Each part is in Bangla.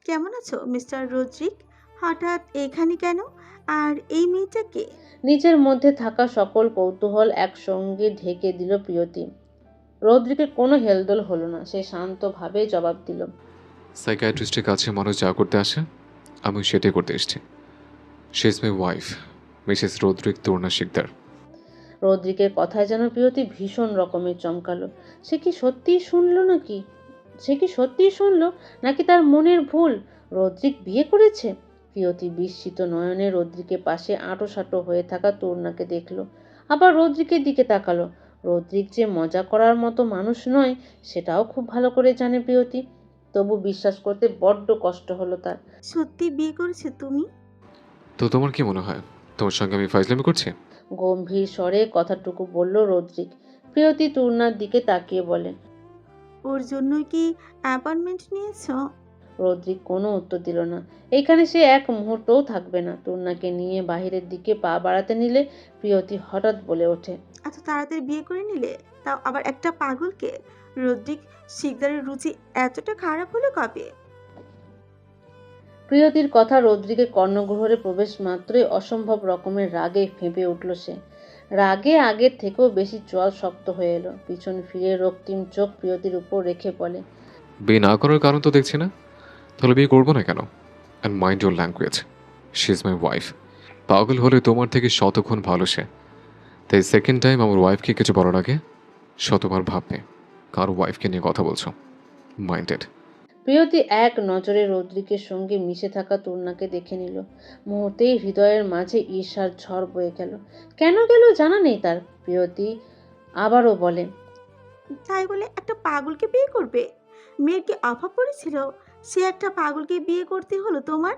কেমন আছো মিস্টার রদ্রিক? হঠাৎ এখানে কেন? আর এই মেয়েটা কে? নিজের মধ্যে থাকা সকল কৌতূহল একসঙ্গে ঢেকে দিল প্রিয়তি। রদ্রিকের কোনো হেলদোল হলো না, সে শান্তভাবে জবাব দিল। সাইকিয়াট্রিস্টের কাছে মানুষ যা করতে আসে আমি সেটাই করতে এসেছি। She is my wife, Mrs Rodrik Turna Sikdar. রদ্রিকের কথায় যেন প্রিয়তি ভীষণ রকমের চমকালো। সে কি সত্যিই শুনলো নাকি সে কি সত্যিই শুনলো, নাকি তার মনের ভুল? রদ্রিক বিয়ে করেছে? প্রিয়তি বিস্মিত নয়নে রদ্রিকের পাশে আঁটো হয়ে থাকা তূর্ণাকে দেখলো, আবার রদ্রিকের দিকে তাকালো। রদ্রিক যে মজা করার মতো মানুষ নয় সেটাও খুব ভালো করে জানে প্রিয়তি। তবু বিশ্বাস করতে বড্ড কষ্ট হলো তার। সত্যি বিয়ে করেছো তুমি? তো তোমার কি মনে হয় তোমার সঙ্গে আমি ফাইজলামি করছি? গম্ভীর স্বরে কথাটুকু বলল রদ্রিক। প্রিয়তি তূর্ণার দিকে তাকিয়ে বলে। ওর জন্যই কি অ্যাপয়েন্টমেন্ট নিয়েছো? রদ্রিক কোনো উত্তর দিল না। এইখানে সে এক মুহূর্তও থাকবে না। তূর্ণাকে নিয়ে বাহিরের দিকে পা বাড়াতে নিলে প্রিয়তি হঠাৎ বলে ওঠে। এত তাড়াতাড়ি বিয়ে করে নিলে, তাও আবার একটা পাগলকে। রদ্রিক শিকদারের রুচি এতটা খারাপ হলো কবে? প্রিয়তির কথা রদ্রিকের কর্ণগহ্বরে প্রবেশ মাত্রই অসম্ভব রকমের রাগে ফেঁপে উঠল সে। রাগে আগের থেকেও বেশি জল শক্ত হয়ে এলো। পিছন ফিরে রক্তিম চোখ প্রিয়তির উপর রেখে বলে। বিয়ে না করার কারণ তো দেখছি না, তাহলে বিয়ে করবো না কেন? And mind your language, she is my wife. পাগল হলে তোমার থেকে শতগুণ ভালো সে। তাই সেকেন্ড টাইম আমার ওয়াইফকে কিছু বলার আগে শতবার ভাববে কার ওয়াইফকে নিয়ে কথা বলছো। মাইন্ডেড। প্রিয়তি এক নজরে রদ্রিকের সঙ্গে মিশে থাকা তূর্ণাকে দেখে নিল। মুহূর্তেই হৃদয়ের মাঝে ঈর্ষার ঝড় বয়ে গেল। কেন গেল জানা নেই তার। প্রিয়তি আবারও বলে। তাই বলে একটা পাগলকে বিয়ে করবে? মেয়ের কি অভাব পড়েছিল? সে একটা পাগলকে বিয়ে করতে হলো তোমার?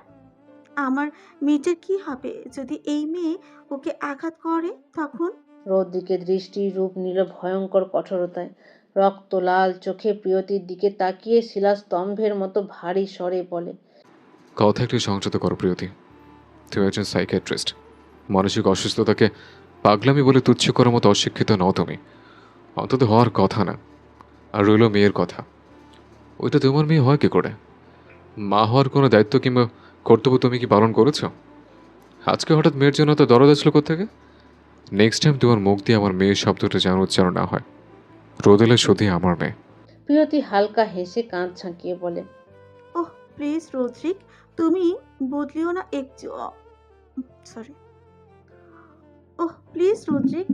আমার মেয়েটার কি হবে যদি এই মেয়ে ওকে আঘাত করে তখন? রদ্রিকের দৃষ্টি রূপ নিল ভয়ঙ্কর কঠোরতায়। রক্ত লাল চোখে প্রিয়তির দিকে তাকিয়ে শিলাস্তম্ভের মতো ভারী স্বরে বলে। কথা একটু সংযত করো প্রিয়তি, তুমি একজন সাইকিয়াট্রিস্ট। মানসিক অসুস্থতাকে পাগলামি বলে তুচ্ছ করার মতো অশিক্ষিত নও তুমি, অন্তত হওয়ার কথা না। আর রইল মেয়ের কথা, ওইটা তোমার মেয়ে হয় কি করে? মা হওয়ার কোনো দায়িত্ব কিংবা কর্তব্য তুমি কি পালন করেছো? আজকে হঠাৎ মেয়ের জন্য তো দরদ আসলো কোত্থেকে? নেক্সট টাইম তোমার মুখ দিয়ে আমার মেয়ের শব্দটা যেন উচ্চারণ না হয়। রোদেলে শুধু আমার মেয়ে। প্রিয়তি হালকা হেসে কাঁধ ঝাঁকিয়ে বলে। ওহ প্লিজ রদ্রিক, তুমি বদলিও না একটু। সরি। ওহ প্লিজ রদ্রিক,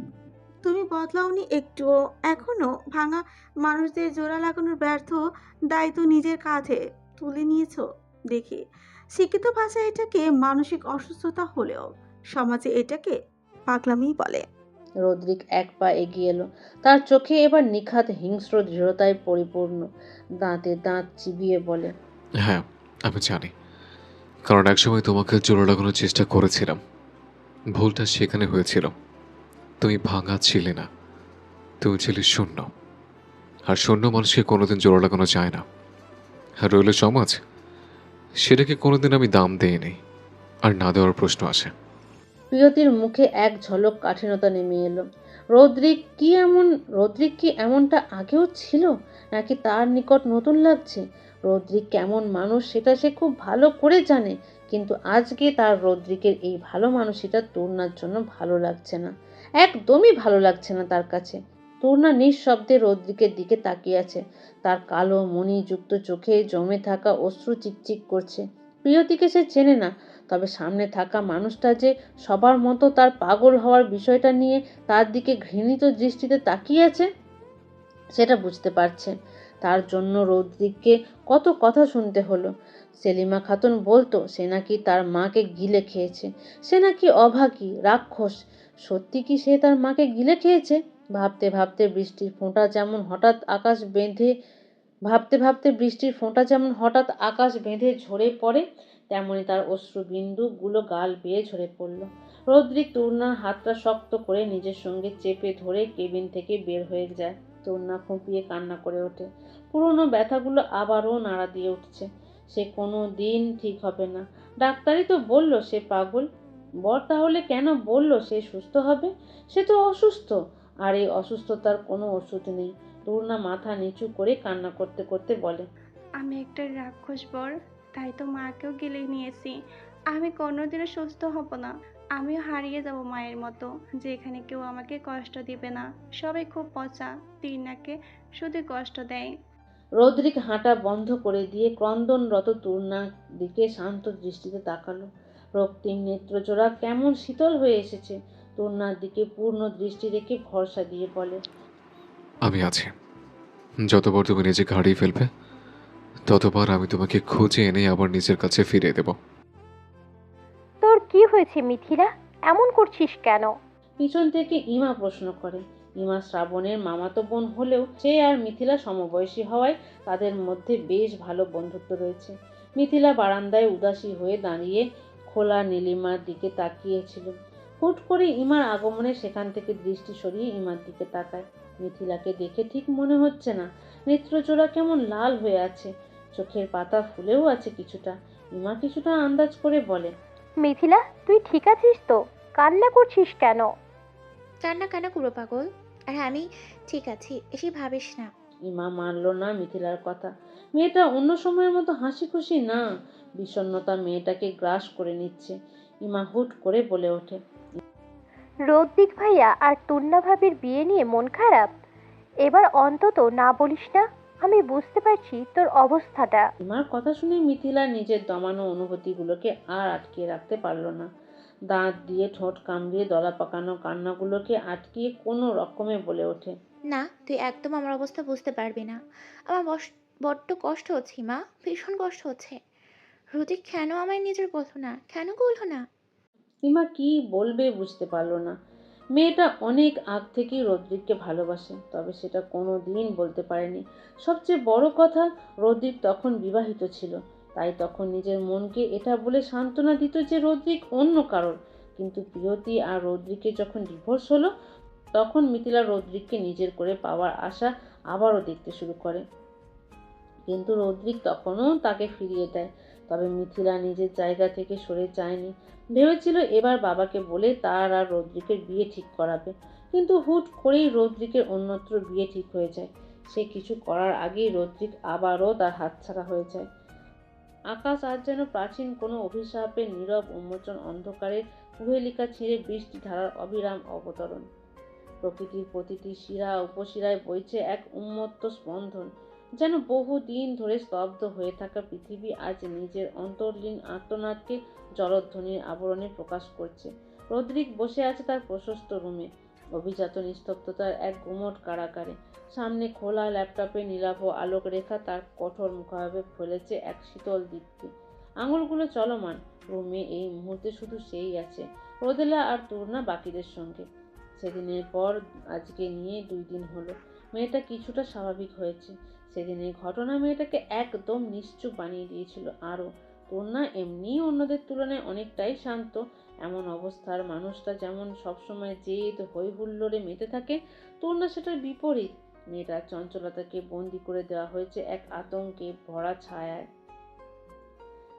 তুমি বদলাওনি একটুও। এখনো ভাঙা মানুষদের জোড়া লাগানোর ব্যর্থ দায়িত্ব নিজের কাঁধে তুলে নিয়েছো দেখি। শিক্ষিত ভাষায় এটাকে মানসিক অসুস্থতা হলেও সমাজে এটাকে পাগলামি বলে। রদ্রিক এক পা এগিয়ে এলো। তার চোখে এবার নিখাত হিংস্র দৃঢ়তায় পরিপূর্ণ। দাঁতে দাঁত চিবিয়ে বলে। হ্যাঁ, আমি জানি, কারণ একসময় তোমাকে জোড়া লাগানোর চেষ্টা করেছিলাম। ভুলটা সেখানে হয়েছিল। তুমি ভাঙা ছিলে না, তুমি ছিলে শূন্য। আর শূন্য মানুষকে কোনোদিন জোড়া লাগানো যায় না। আর রইল সমাজ, সেটাকে কোনোদিন আমি দাম দেইনি, আর না দেওয়ার প্রশ্ন আসে। প্রিয়তির মুখে এক ঝলক কাঠিন্যতা নেমে এলো। রদ্রিক কি এমনটা আগেও ছিল, নাকি তার নিকট নতুন লাগছে? রদ্রিক কেমন মানুষ সেটা সে খুব ভালো করে জানে, কিন্তু আজকে তার রদ্রিকের এই ভালো মানুষটা তূর্ণার জন্য ভালো লাগছে না। একদমই ভালো লাগছে না তার কাছে। তূর্ণা নিঃশব্দে রদ্রিকের দিকে তাকিয়ে আছে। তার কালো মণিযুক্ত চোখে জমে থাকা অশ্রু চিকচিক করছে। প্রিয়তিকে সে চেনে না, তবে সামনে থাকা মানুষটা যে সবার মতো তার পাগল হওয়ার বিষয়টা নিয়ে তার দিকে ঘৃণিত দৃষ্টিতে তাকিয়ে আছে সেটা বুঝতে পারছে। তার জন্য রৌদ্রিককে কত কথা শুনতে হলো। সেলিমা খাতুন বলতো সে নাকি তার মাকে গিলে খেয়েছে, সে নাকি অভাগী রাক্ষস। সত্যি কি সে তার মাকে গিলে খেয়েছে? ভাবতে ভাবতে বৃষ্টির ফোঁটা যেমন হঠাৎ আকাশ বেঁধে ঝরে পড়ে, তেমনি তার অশ্রুবিন্দুগুলো গাল বেয়ে ঝরে পড়ল। রদ্রিক তূর্ণার হাতটা শক্ত করে নিজের সঙ্গে চেপে ধরে কেবিন থেকে বের হয়ে যায়। তূর্ণা ফুঁপিয়ে কান্না করে ওঠে। পুরনো ব্যথাগুলো আবারও নাড়া দিয়ে উঠছে। সে কোনো দিন ঠিক হবে না। ডাক্তারই তো বলল সে পাগল। বর তাহলে কেন বলল সে সুস্থ হবে? সে তো অসুস্থ। আর এই অসুস্থতার কোনো ওষুধ নেই। তূর্ণা মাথা নিচু করে কান্না করতে করতে বলে, আমি একটা রাক্ষস বর, তাই তো মাকেও গিলে নিয়েছি। আমি কোনোদিনও সুস্থ হব না। আমিও হারিয়ে যাব মায়ের মতো, যেখানে কেউ আমাকে কষ্ট দিবে না। সবাই খুব পচা, তির্নাকে শুধু কষ্ট দেয়। রদ্রিক হাঁটা বন্ধ করে দিয়ে ক্রন্দনরত তূর্ণার দিকে শান্ত দৃষ্টিতে তাকালো। রক্তিম নেত্রজোড়া কেমন শীতল হয়ে এসেছে। তূর্ণার দিকে পূর্ণ দৃষ্টি রেখে ভরসা দিয়ে বলে, আমি আছি। যতবার তুমি নিজেকে হারিয়ে ফেলবে ততবার আমি তোমাকে খুঁজে এনে আবার নিজের কাছে ফিরিয়ে দেব। তোর কি হয়েছে মিথিলা, এমন করছিস কেন? পিছন থেকে ইমা প্রশ্ন করে। ইমা শ্রাবণের মামাতো বোন হলেও সে আর মিথিলা সমবয়সী হওয়ায় তাদের মধ্যে বেশ ভালো বন্ধুত্ব রয়েছে। মিথিলা বারান্দায় উদাসী হয়ে দাঁড়িয়ে খোলা নীলিমার দিকে তাকিয়েছিল। হুট করে ইমার আগমনে সেখান থেকে দৃষ্টি সরিয়ে ইমার দিকে তাকায়। মিথিলাকে দেখে ঠিক মনে হচ্ছে না। নেত্রজোড়া কেমন লাল হয়ে আছে, চোখের পাতা ফুলেও আছে কিছুটা। ইমা কিছুটা আন্দাজ করে বলে, মিথিলা, তুই ঠিক আছিস তো? কান্না করছিস কেন? কান্না কেন করবো পাগল? আর আমি ঠিক আছি, এসে ভাবিস না। ইমা মানল না মিথিলার কথা। মেয়েটা অন্য সময়ের মতো হাসি খুশি না। বিষণ্ণতা মেয়েটাকে গ্রাস করে নিচ্ছে। ইমা হুট করে বলে ওঠে, রদ্রিক ভাইয়া আর তুন্না ভাবির বিয়ে নিয়ে মন খারাপ? এবার অন্তত না বলিস না। আমি বুঝতে পারছি তোর অবস্থাটা। ইমার কথা শুনে মিথিলা নিজের দমানো অনুভূতিগুলোকে আর আটকে রাখতে পারল না। দাঁত দিয়ে ঠোঁট কামড়িয়ে দলা পাকানো কান্নাগুলোকে আটকিয়ে কোনো রকমে বলে ওঠে, না, তুই একদম আমার অবস্থা বুঝতে পারবি না। আমার বড্ড কষ্ট হচ্ছে মা, ভীষণ কষ্ট হচ্ছে। হৃতিক কেন আমায় নিজের বললো না, কেন বললো না? ইমা কি বলবে বুঝতে পারল না। মেয়েটা অনেক আগ থেকেই রদ্রিককে ভালোবাসে, তবে সেটা কোনো দিন বলতে পারেনি। সবচেয়ে বড় কথা, রদ্রিক তখন বিবাহিত ছিল, তাই তখন নিজের মনকে এটা বলে সান্ত্বনা দিত যে রদ্রিক অন্য কারোর। কিন্তু প্রিয়তি আর রদ্রিকের যখন ডিভোর্স হলো, তখন মিথিলা রদ্রিককে নিজের করে পাওয়ার আশা আবারও দেখতে শুরু করে। কিন্তু রদ্রিক তখনও তাকে ফিরিয়ে দেয়। তবে মিথিলা নিজের জায়গা থেকে সরে যায়নি। ভেবেছিল এবার বাবাকে বলে তার আর রদ্রিকের বিয়ে ঠিক করাবে, কিন্তু হুট করেই রদ্রিকের অন্যত্র বিয়ে ঠিক হয়ে যায়। সে কিছু করার আগেই রদ্রিক আবারও তার হাতছাড়া হয়ে যায়। আকাশ আজ যেন প্রাচীন কোনো অভিশাপের নীরব উন্মোচন, অন্ধকারের কুহেলিকা ছিঁড়ে বৃষ্টি ধারার অবিরাম অবতরণ। প্রকৃতির প্রতিটি শিরা উপশিরায় বইছে এক উন্মত্ত স্পন্দন, যেন বহুদিন ধরে স্তব্ধ হয়ে থাকা পৃথিবী আজ নিজের অন্তর্লীন আর্তনাদকে জলধ্বনির আবরণে প্রকাশ করছে। রদ্রিক বসে আছে তার প্রশস্ত রুমে, অভিজাত নিস্তব্ধতার এক গুমট কারাগারে। সামনে খোলা ল্যাপটপে নীলাভ আলোক রেখা তার কঠোর মুখাভাবে ফেলেছে এক শীতল দীপ্তি। আঙুলগুলো চলমান। রুমে এই মুহূর্তে শুধু সেই আছে, রোদেলা আর তূর্ণা বাকিদের সঙ্গে। সেদিনের পর আজকে নিয়ে 2 দিন হলো মেয়েটা কিছুটা স্বাভাবিক হয়েছে। সেদিনের ঘটনা মেয়েটাকে একদম নিশ্চুপ বানিয়ে দিয়েছিল। আরও তূর্ণা এমনিই অন্যদের তুলনায় অনেকটাই শান্ত। এমন অবস্থার মানুষটা যেমন সবসময় জেদ হই হুল্লোড়ে মেতে থাকে, তূর্ণা সেটার বিপরীত। মেয়েটার চঞ্চলতাকে বন্দি করে দেওয়া হয়েছে এক আতঙ্কে ভরা ছায়ায়।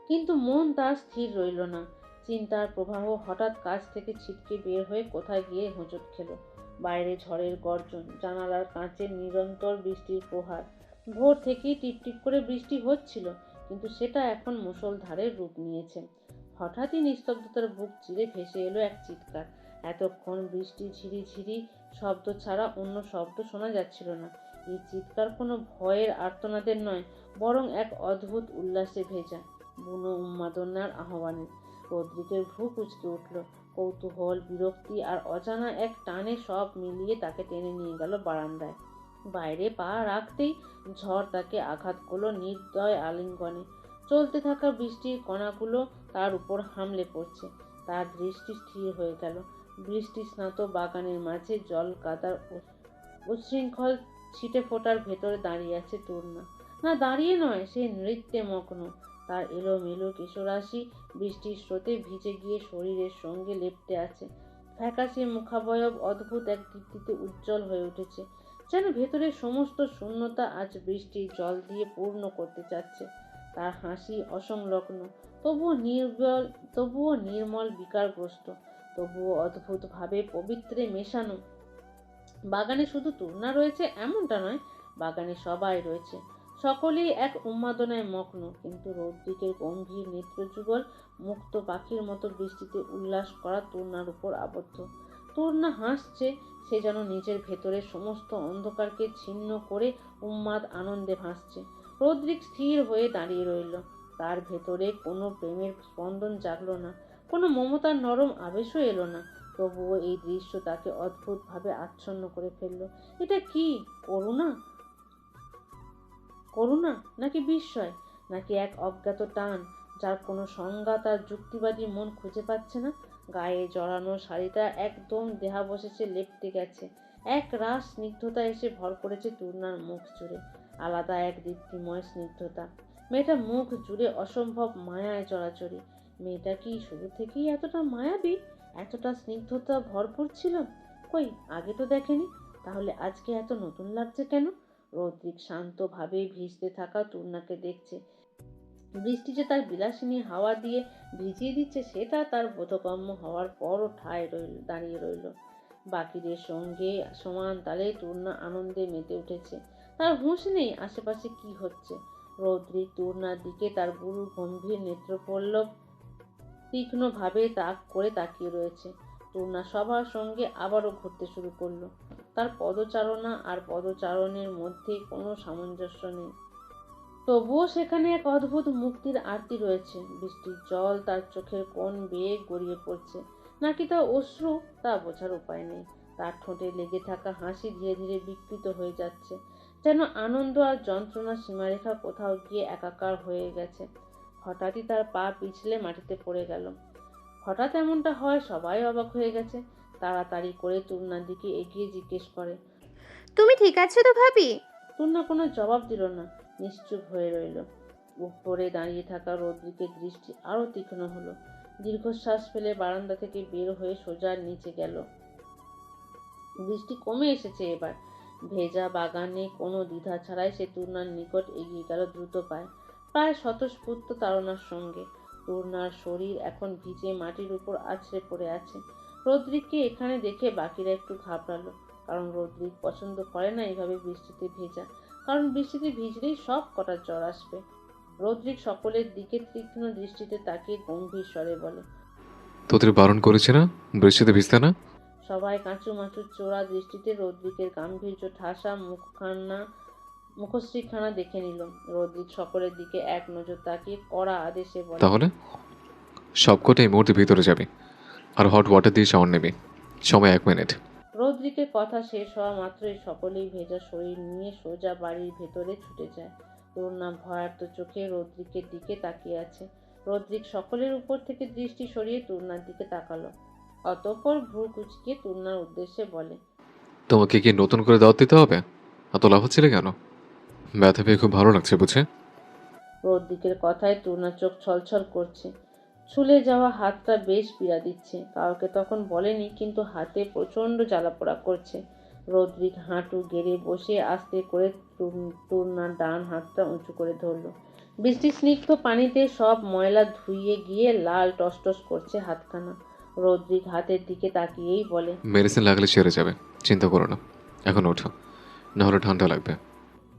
কিন্তু মন তার স্থির রইল না। চিন্তার প্রবাহ হঠাৎ কাছ থেকে ছিটকে বের হয়ে কোথায় গিয়ে হোঁচট খেল। বাইরে ঝড়ের গর্জন, জানালার কাঁচে নিরন্তর বৃষ্টির প্রহার। ভোর থেকেই টিপটিপ করে বৃষ্টি হচ্ছিল, কিন্তু সেটা এখন মুষলধারের রূপ নিয়েছে। হঠাৎই নিস্তব্ধতার বুক চিরে ভেসে এলো এক চিৎকার। এতক্ষণ বৃষ্টি ঝিরিঝিরি শব্দ ছাড়া অন্য শব্দ শোনা যাচ্ছিল না। এই চিৎকার কোনো ভয়ের আর্তনাদের নয়, বরং এক অদ্ভুত উল্লাসে ভেজা, বুনো উন্মাদনার আহ্বানের। রদ্রিকের ভ্রু কুঁচকে উঠল। কৌতূহল, বিরক্তি আর অজানা এক টানে সব মিলিয়ে তাকে টেনে নিয়ে গেল বারান্দায়। বাইরে পা রাখতেই ঝড় তাকে আঘাত করলো নির্দয় আলিঙ্গনে। চলতে থাকা বৃষ্টির কণাগুলো তার উপর হামলে পড়ছে। তার দৃষ্টি স্থির হয়ে গেল। বৃষ্টি স্নাত বাগানের মাঝে জল কাদার উচ্ছৃঙ্খল ছিটে ফোটার ভেতরে দাঁড়িয়ে আছে তূর্ণা। না, দাঁড়িয়ে নয়, সে নৃত্যে মগ্ন। তার এলোমেলো কেশরাশি বৃষ্টির স্রোতে ভিজে গিয়ে শরীরের সঙ্গে লেপ্টে আছে। ফ্যাকাশে মুখাবয়ব অদ্ভুত এক দীপ্তিতে উজ্জ্বল হয়ে উঠেছে, যেন ভেতরের সমস্ত শূন্যতা আজ বৃষ্টির জল দিয়ে পূর্ণ করতে চাচ্ছে। তার হাসি অসংলগ্ন, তবুও নির্মল বিকারগ্রস্ত, তবুও অদ্ভুতভাবে পবিত্রে মেশানো। বাগানে শুধু তূর্ণা রয়েছে এমনটা নয়, বাগানে সবাই রয়েছে, সকলেই এক উন্মাদনায় মগ্ন, কিন্তু রৌদ্রিকের গম্ভীর নেত্রযুগল মুক্ত পাখির মতো বৃষ্টিতে উল্লাস করা তূর্ণার উপর আবদ্ধ। তূর্ণা হাসছে, সে যেন নিজের ভেতরের সমস্ত অন্ধকারকে ছিন্ন করে উন্মাদ আনন্দে ভাসছে। রৌদ্রিক স্থির হয়ে দাঁড়িয়ে রইল। তার ভেতরে কোনো প্রেমের স্পন্দন জাগলো না, কোনো মমতার নরম আবেশও এলো না। তবুও এই দৃশ্য তাকে অদ্ভুতভাবে আচ্ছন্ন করে ফেলল। এটা কি? করুণা? করুণা নাকি বিস্ময়, নাকি এক অজ্ঞাত টান যার কোনো সংজ্ঞা তার যুক্তিবাদী মন খুঁজে পাচ্ছে না? গায়ে জড়ানো শাড়িটা একদম দেহাবশেষে লেপ্টে গেছে। এক রাস স্নিগ্ধতা এসে ভর করেছে তূর্ণার মুখ জুড়ে, আলাদা এক দীপ্তিময় স্নিগ্ধতা। মেয়েটা মুখ জুড়ে অসম্ভব মায়ায় চড়াচড়ি। মেয়েটা কি শুরু থেকেই এতটা মায়াবী, এতটা স্নিগ্ধতা ভরপুর ছিল? কই, আগে তো দেখেনি। তাহলে আজকে এত নতুন লাগছে কেন? রৌদ্রিক শান্তভাবে ভিজতে থাকা তূর্ণাকে দেখছে। বৃষ্টি যে তার বিলাসিনী হাওয়া দিয়ে ভিজিয়ে দিচ্ছে সেটা তার বোধগম্য হওয়ার পরও দাঁড়িয়ে রইল। বাকিদের সঙ্গে সমান তালে তূর্ণা আনন্দে মেতে উঠেছে। তার হুঁশ নেই আশেপাশে কি হচ্ছে। রৌদ্রিক তূর্ণার দিকে তার গুরু গম্ভীর নেত্রপল্লব তীক্ষ্ণভাবে তাক করে তাকিয়ে রয়েছে। তূর্ণা সবার সঙ্গে আবারও ঘুরতে শুরু করলো। তার পদচারণা আর পদচারণের মধ্যে কোনো সামঞ্জস্য নেই, তবুও সেখানে এক অদ্ভুত মুক্তির আরতি রয়েছে। বৃষ্টির জল তার চোখের কোণ বেয়ে গড়িয়ে পড়ছে, নাকি তা অশ্রু তা বোঝার উপায় নেই। তার ঠোঁটে লেগে থাকা হাসি ধীরে ধীরে বিকৃত হয়ে যাচ্ছে, যেন আনন্দ আর যন্ত্রণার সীমারেখা কোথাও গিয়ে একাকার হয়ে গেছে। হঠাৎই তার পা পিছলে মাটিতে পড়ে গেল। হঠাৎ এমনটা হয়, সবাই অবাক হয়ে গেছে। তাড়াতাড়ি করে তূর্ণার দিকে এগিয়ে জিজ্ঞেস করে, তুমি ঠিক আছো তো ভাবি? তূর্ণা কোনো জবাব দিল না, নিশ্চুপ হয়ে রইল। উপরে দাঁড়িয়ে থাকা রৌদ্রিকের দৃষ্টি আরো তীক্ষ্ণ হলো। দীর্ঘশ্বাস ফেলে বারান্দা থেকে বের হয়ে সোজা নিচে গেল। বৃষ্টি কমে এসেছে এবার। ভেজা বাগানে কোনো দ্বিধা ছাড়াই সে তূর্ণার নিকট এগিয়ে গেল দ্রুত পায়ে, প্রায় স্বতঃস্ফূর্ত তাড়নার সঙ্গে। তূর্ণার শরীর এখন ভিজে মাটির উপর আছড়ে পড়ে আছে। রৌদ্রিককে এখানে দেখে বাকিরা একটু ঘাবড়ালো, কারণ রৌদ্রিক পছন্দ করে না এইভাবে বৃষ্টিতে ভেজা, কারণ বৃষ্টিতে ভিজলেই সব কটা জ্বর আসবে। রৌদ্রিক সকলের দিকে তীক্ষ্ণ দৃষ্টিতে তাকিয়ে গম্ভীর স্বরে বলে, তোদের বারণ করেছে না বৃষ্টিতে ভিজতে না? সবাই কাঁচুমাচু চোরা দৃষ্টিতে রৌদ্রিকের গাম্ভীর্য ঠাসা মুখশ্রীখানা দেখে নিল। রৌদ্রিক সকলের দিকে এক নজর তাকিয়ে কড়া আদেশে বলে, তাহলে সবকটা এই মুহূর্তে ভিতরে যাবি আর হট ওয়াটার দিয়ে শাওয়ার নেবি। সময় 1 মিনিট। রৌদ্রিকের কথা শেষ হওয়া মাত্রই সকলেই ভেজা শরীর নিয়ে সোজা বাড়ির ভেতরে ছুটে যায়। তূর্ণা ভয়ার্ত চোখে রৌদ্রিকের দিকে তাকিয়ে আছে। রৌদ্রিক সকলের উপর থেকে দৃষ্টি সরিয়ে তূর্ণার দিকে তাকালো, অতঃপর ভ্রু কুঁচকিয়ে তূর্ণার উদ্দেশ্যে বলে, তোমাকে কি নতুন করে দাওয়াত দিতে হবে? এত লাফাচ্ছিলে কেন? ব্যথা পেয়ে খুব ভালো লাগছে বুঝে? রৌদ্রিকের কথায় তূর্ণার চোখ ছলছল করছে। ছুলে যাওয়া হাতটা বেশ পীড়া দিচ্ছে। কাউকে তখন বলেনি, কিন্তু হাতে প্রচণ্ড জ্বালাপোড়া করছে। রৌদ্রিক হাঁটু গেড়ে বসে আস্তে করে তূর্ণার ডান হাতটা উঁচু করে ধরল। বৃষ্টি স্নিগ্ধ পানিতে সব ময়লা ধুইয়ে গিয়ে লাল টসটস করছে হাতখানা। রৌদ্রিক হাতের দিকে তাকিয়েই বলে, মেডিসিন লাগলে সেরে যাবে, চিন্তা করো না। এখন ওঠো, নাহলে ঠান্ডা লাগবে।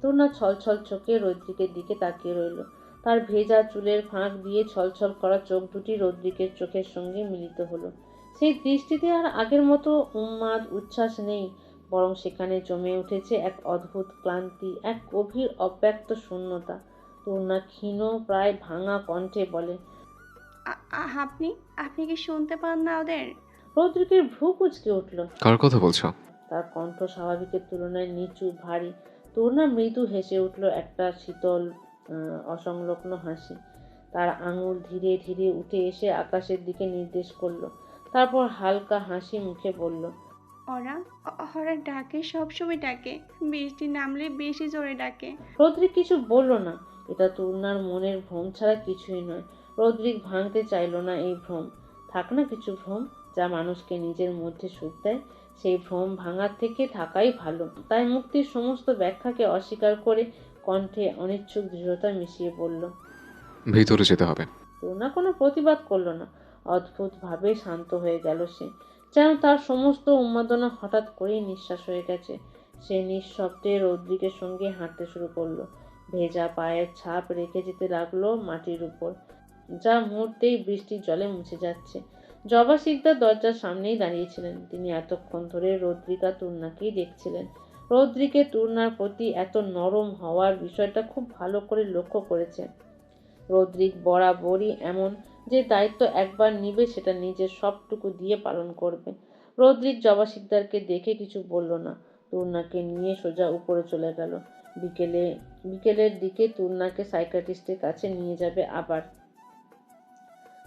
তূর্ণা ছলছল চোখে রৌদ্রিকের দিকে তাকিয়ে রইল। তার ভেজা চুলের ফাঁক দিয়ে ছলছল করা চোখ দুটি রৌদ্রিকের চোখের সঙ্গে মিলিত হলো। সেই দৃষ্টিতে আর আগের মতো উন্মাদ উচ্ছ্বাস নেই, বরং সেখানে জমে উঠেছে এক অদ্ভুত ক্লান্তি, এক গভীর অব্যক্ত শূন্যতা। তূর্ণা ক্ষীণ প্রায় ভাঙা কণ্ঠে বলে, আপনি আপনি কি শুনতে পান না ওদের? রৌদ্রিকের ভ্রু কুঁচকে উঠল। কার কথা বলছো? তার কণ্ঠ স্বাভাবিকের তুলনায় নিচু ভারী। তূর্ণা মৃদু হেসে উঠল, একটা শীতল অসংলগ্ন হাসি। তার আঙুল ধীরে ধীরে উঠে এসে আকাশের দিকে নির্দেশ করলো, তারপর হালকা হাসি মুখে বলল, ওরা ওরা ডাকে, সবসময় ডাকে, বৃষ্টি নামলে বেশি জোরে ডাকে। রৌদ্রিক কিছু বলল না। এটা তূর্ণার মনের ভ্রম ছাড়া কিছুই নয়। রৌদ্রিক ভাঙতে চাইল না এই ভ্রম। থাক না কিছু ভ্রম যা মানুষকে নিজের মধ্যে সুখ দেয়, সেই ভ্রম ভাঙার থেকে থাকাই ভালো। তাই মুক্তির সমস্ত ব্যাখ্যাকে অস্বীকার করে কণ্ঠে অনিচ্ছুক দৃঢ়তা মিশিয়ে বলল, ভিতরে যেতে হবে। তূর্ণা কোনো প্রতিবাদ করলো না। অদ্ভুতভাবে শান্ত হয়ে গেল সে, যেন তার সমস্ত উন্মাদনা হঠাৎ করেই নিঃশ্বাস হয়ে গেছে। সে নিঃশব্দে রদ্রিকের সঙ্গে হাঁটতে শুরু করলো। ভেজা পায়ের ছাপ রেখে যেতে লাগলো মাটির উপর, যা মুহূর্তেই বৃষ্টির জলে মুছে যাচ্ছে। জবা শিকদার দরজার সামনেই দাঁড়িয়েছিলেন। তিনি এতক্ষণ ধরে রদ্রিক আর তূর্ণাকেই দেখছিলেন। রদ্রিকের তূর্ণার প্রতি এত নরম হওয়ার বিষয়টা খুব ভালো করে লক্ষ্য করেছে। রদ্রিক বরাবরই এমন, যে দায়িত্ব একবার নিবে সেটা নিজের সবটুকু দিয়ে পালন করবে। রদ্রিক জবা শিকদারকে দেখে কিছু বলল না, তূর্ণাকে নিয়ে সোজা উপরে চলে গেল। বিকেলের দিকে তূর্ণাকে সাইকিয়াট্রিস্টের কাছে নিয়ে যাবে আবার।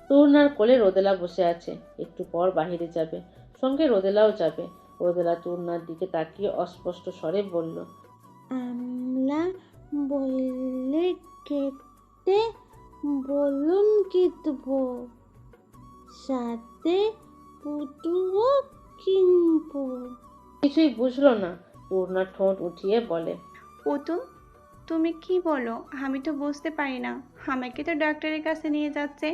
তূর্ণার কোলে রোদেলা বসে আছে, একটু পর বাহিরে যাবে, সঙ্গে রোদেলাও যাবে। রোদেলা তূর্ণার দিকে তাকিয়ে অস্পষ্ট স্বরে বলল, আমলা বললে কেটে বলুন কিনবো, সাথে পুতুও কিনবো। কিছুই বুঝলো না। তূর্ণা ঠোঁট উঠিয়ে বলে, পুতুল, তুমি কি বলো? আমি তো বুঝতে পারি না। আমাকে তো ডক্টরের কাছে নিয়ে যাচ্ছে।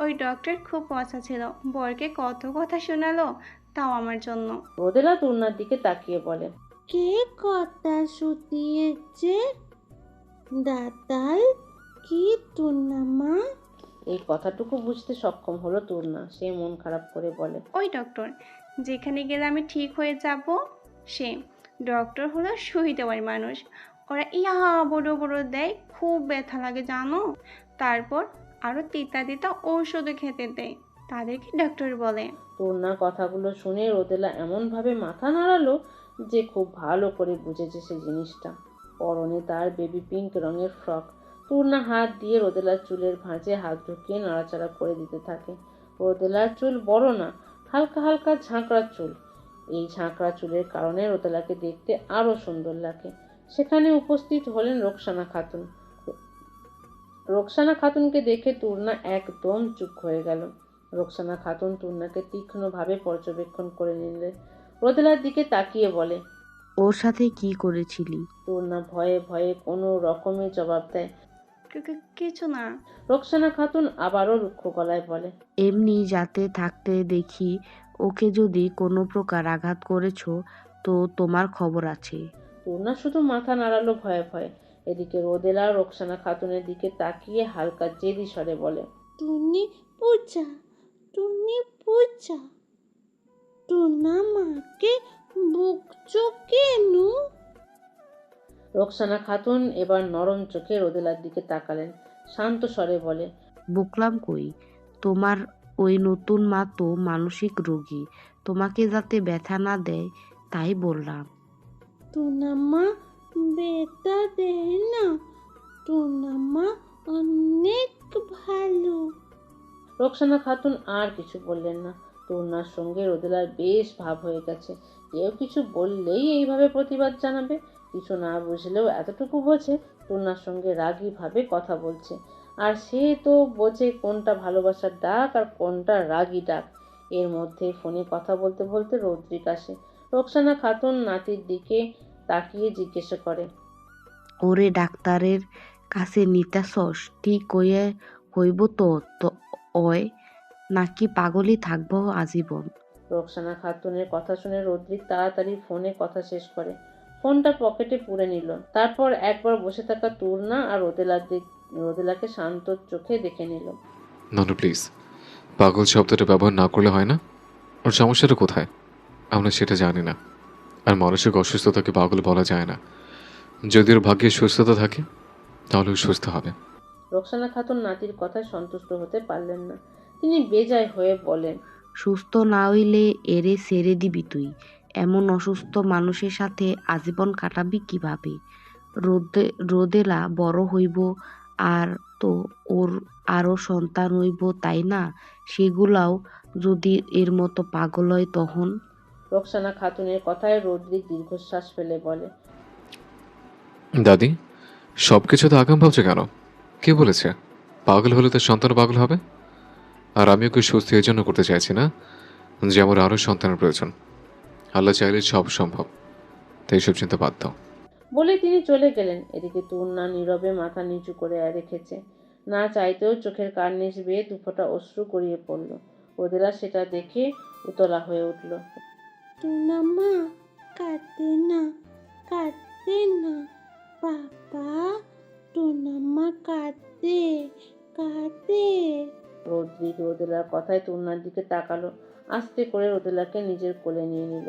ওই ডক্টর খুব পচা ছিল, বরকে কত কথা শোনালো, তাও আমার জন্য। রোদেলা তূর্ণার দিকে তাকিয়ে বলে, কে কথা শুতিয়েছে? দাদাল কি টুনামা? এই কথাটুকু বুঝতে সক্ষম হলো তূর্ণা। সে মন খারাপ করে বলে, ওই ডক্টর, যেখানে গেলে আমি ঠিক হয়ে যাব, সে ডক্টর হলো সুই দেওয়ার মানুষ। ওরা ইয়া বড় বড় দেয়, খুব ব্যথা লাগে জানো। তারপর আরও তিতা তিতা ঔষধও খেতে দেয়, তাদেরকে ডক্টর বলে। তূর্ণা কথাগুলো শুনে রোদেলা এমনভাবে মাথা নাড়ালো যে খুব ভালো করে বুঝেছে সে জিনিসটা। পরনে তার বেবি পিঙ্ক রঙের ফ্রক। তূর্ণা হাত দিয়ে রোদেলার চুলের ভাঁজে হাত ঢুকিয়ে নাড়াচাড়া করে দিতে থাকে। রোদেলার চুল বড় না, হালকা হালকা ঝাঁকড়া চুল। এই ঝাঁকড়া চুলের কারণে রোদেলাকে দেখতে আরো সুন্দর লাগে। সেখানে উপস্থিত হলেন রোকসানা খাতুন। রোকসানা খাতুনকে দেখে তূর্ণা একদম চুপ হয়ে গেল। রোকসানা খাতুন তূর্ণাকে তীক্ষ্ণভাবে পর্যবেক্ষণ করে নিলেন। রোদেলার দিকে তাকিয়ে বলে, ওর সাথে কি করেছিলি? তূর্ণা ভয়ে ভয়ে কোনো রকমে জবাব দেয়। কিছু না। রোকসানা খাতুন আবারও রুক্ষ গলায় বলে, এমনি যাতে থাকতে দেখি, ওকে যদি কোনো প্রকার আঘাত করেছো তো তোমার খবর আছে। তূর্ণা শুধু মাথা নাড়ালো ভয়ে ভয়ে। এদিকে রোদেলা রোকসানা খাতুনের দিকে তাকিয়ে হালকা জেদি স্বরে বলে, টুনি পূজা, টুনি পূজা, টুনা মাকে বকছো কেন? রোকসানা খাতুন এবার নরম চোখে রোদেলার দিকে তাকালেন, শান্ত স্বরে বলে, বুকলাম কই? তোমার ওই নতুন মা তো মানসিক রোগী, তোমাকে যাতে ব্যথা না দেয় তাই বললাম। টুনা মা বেটা দেয় না, টুনা মা অনেক ভালো। রোকসানা খাতুন আর কিছু বললেন না। তূর্ণার সঙ্গে রোদেলার বেশ ভাব হয়ে গেছে। কেউ কিছু বললেই এইভাবে প্রতিবাদ জানাবে। কিছু না বুঝলেও এতটুকু বোঝে তূর্ণার সঙ্গে রাগী ভাবে কথা বলছে। আর সে তো বোঝে কোনটা ভালোবাসার ডাক আর কোনটা রাগী ডাক। এর মধ্যে ফোনে কথা বলতে বলতে রদ্রিক আসে। রোকসানা খাতুন নাতির দিকে তাকিয়ে জিজ্ঞেস করে, ওরে ডাক্তারের কাছে নিতাসস ঠিক হইব তো অয়, নাকি পাগলই থাকবো আজীবন? রোকসানা খাতুনের কথা শুনে রদ্রিক তাড়াতাড়ি ফোনে কথা শেষ করে ফোনটা পকেটে পুরে নিল। তারপর একবার বসে থাকা তূর্ণা আর রোদেলাকে শান্ত চোখে দেখে নিল। নানু প্লিজ, পাগল শব্দটা ব্যবহার না করলে হয় না? ওর সমস্যাটা কোথায় আমরা সেটা জানি না। আর মানসিক অসুস্থতাকে পাগল বলা যায় না। যদি ওর ভাগ্যে সুস্থতা থাকে তাহলে ও সুস্থ হবে। রোকসানা খাতুন নাতির কথায় সন্তুষ্ট হতে পারলেন না। তিনি বেজায় হয়ে বলেন, সুস্থ না হইলে এরে ছেড়ে দিবি তুই? এমন অসুস্থ মানুষের সাথে আজীবন কাটাবি কিভাবে? রোদেলা বড় হইব, আর তো ওর আরো সন্তান হইব, তাই না? সেগুলাও যদি এর মতো পাগল হয় তখন? রোকসানা খাতুনের কথায় রদ্রিক দীর্ঘশ্বাস ফেলে বলে, দাদি, সব কিছুতে আগাম ভাবছে কেন? কে বলেছে পাগল হলে তার সন্তান পাগল হবে? আর আমি ওকে সুস্থ এই জন্য করতে চাইছি না যে আমার আরও সন্তানের প্রয়োজন। আল্লাহ চাইলে সব সম্ভব, তাই এইসব চিন্তা বাদ দাও। বলে তিনি চলে গেলেন। এদিকে তূর্ণা নীরবে মাথা নিচু করে রেখেছে। না চাইতেও চোখের কার্নিশ বেয়ে দুফোঁটা অশ্রু গড়িয়ে পড়ল। রোদেলা সেটা দেখে উতলা হয়ে উঠল। টুনা মা কাঁদে না, কাঁদতে না বাবা, টোনাম্মা কাঁদে কাঁদে। রদ্রিক রোদেলার কথায় তূর্ণার দিকে তাকালো, আস্তে করে রোদেলাকে নিজের কোলে নিয়ে নিল।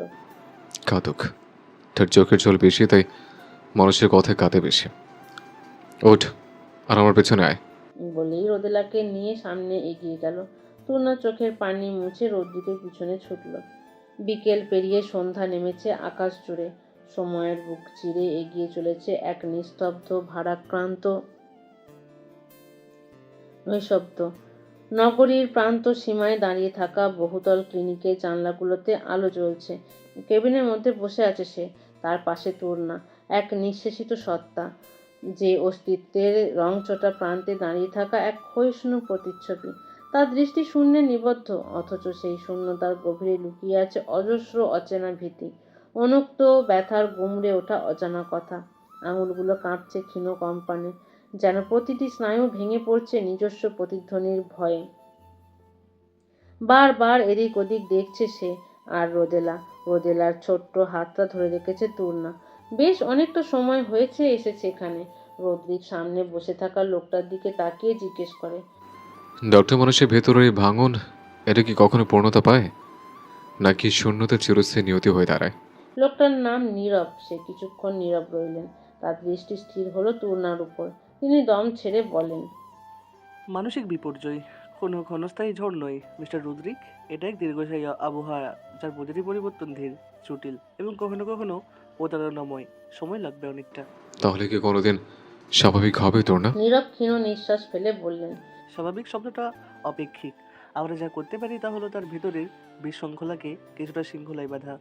কাঁদুক, তার চোখের জল বেশি, তাই মানুষের কথায় কাঁদে বেশি। ওঠ আর আমার পেছনে আয়। বলেই রোদেলাকে নিয়ে সামনে এগিয়ে গেল। তূর্ণা চোখের পানি মুছে রদ্রিকের পিছনে ছুটল। বিকেল পেরিয়ে সন্ধ্যা নেমেছে আকাশ জুড়ে। সময়ের বুক চিরে এগিয়ে চলেছে এক নিস্তব্ধ ভারাক্রান্ত নৈশব্দ। নগরীর প্রান্ত সীমায় দাঁড়িয়ে থাকা বহুতল ক্লিনিকের জানলাগুলোতে আলো জ্বলছে। কেবিনের মধ্যে বসে আছে সে, তার পাশে তূর্ণা, এক নিঃশেষিত সত্তা, যে অস্তিত্বের রংচটা প্রান্তে দাঁড়িয়ে থাকা এক ক্ষয়িষ্ণু প্রতিচ্ছবি। তার দৃষ্টি শূন্যে নিবদ্ধ, অথচ সেই শূন্যতার গভীরে লুকিয়ে আছে অজস্র অচেনা ভীতি, অনুক্ত ব্যথার গুমড়ে ওঠা অজানা কথা। আঙুলগুলো কাঁপছে ক্ষীণ কম্পনে, যেন প্রতিটি স্নায়ু ভেঙে পড়ছে নিজস্ব প্রতিধ্বনির ভয়ে। বারবার এদিক ওদিক দেখছে সে, আর রোদেলার ছোট্ট হাতটা ধরে রেখেছে তূর্ণা। বেশ অনেকটা সময় হয়েছে এসেছে এখানে। রদ্রিক সামনে বসে থাকা লোকটার দিকে তাকিয়ে জিজ্ঞেস করে, ডক্টর, মানুষের ভেতরের এই ভাঙন, এটা কি কখনো পূর্ণতা পায়, নাকি শূন্যতা চিরস্থায়ী নিয়তি হয়ে দাঁড়ায়? লোকটার নাম নীরব। সে কিছুক্ষণ নীরব রইলেন, তার দৃষ্টি স্থির হলো তূর্ণার উপর। তিনি দম ছেড়ে বলেন, মানসিক বিপর্যয় কোনো ক্ষণস্থায়ী ঝড় নয় মিস্টার রুদ্রিক, এটা এক দীর্ঘস্থায়ী আবহাওয়া, যার প্রতিটি পরিবর্তন ধীর, জটিল এবং কখনো কখনো প্রতারণাময়। সময় লাগবে অনেকটা। তাহলে কি কোনোদিন স্বাভাবিক হবে তোর না? নীরব ক্ষীণ নিঃশ্বাস ফেলে বললেন, স্বাভাবিক শব্দটা অপেক্ষিক। আমরা যা করতে পারি তা হলো তার ভেতরের বিশৃঙ্খলাকে কিছুটা শৃঙ্খলায় বাঁধা,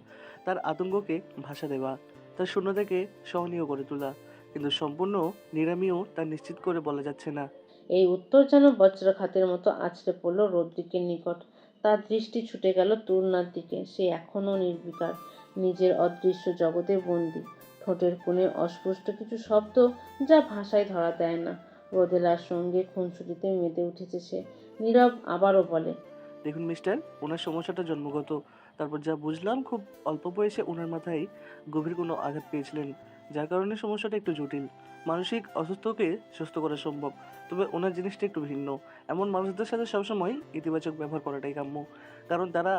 তার আতঙ্ককে ভাষা দেওয়া, তার শূন্যতাকে সহনীয় করে তোলা, কিন্তু সম্পূর্ণ নিরামীও তা নিশ্চিত করে বলা যাচ্ছে না। এই উত্তর যেন বজ্রঘাতের মতো আছড়ে পড়ল রদ্রিকের নিকট। তার দৃষ্টি ছুটে গেল তূর্ণার দিকে। সে এখনও নির্বিকার, নিজের অদৃশ্য জগতে বন্দী। ঠোঁটের কোণে অস্পষ্ট কিছু শব্দ, যা ভাষায় ধরা দেয় না। রোদেলার সঙ্গে খুনসুটিতে মেতে উঠেছে সে। নীরব আবারও বলে, দেখুন মিস্টার, ওনার সমস্যাটা জন্মগত। তারপর যা বুঝলাম, খুব অল্প বয়সে ওনার মাথায় গভীর কোনো আঘাত পেয়েছিলেন, যার কারণে সমস্যাটা একটু জটিল। মানসিক অসুস্থকে সুস্থ করা সম্ভব, তবে ওনার জিনিসটা একটু ভিন্ন। এমন মানুষদের সাথে সবসময় ইতিবাচক ব্যবহার করাটাই কাম্য, কারণ তারা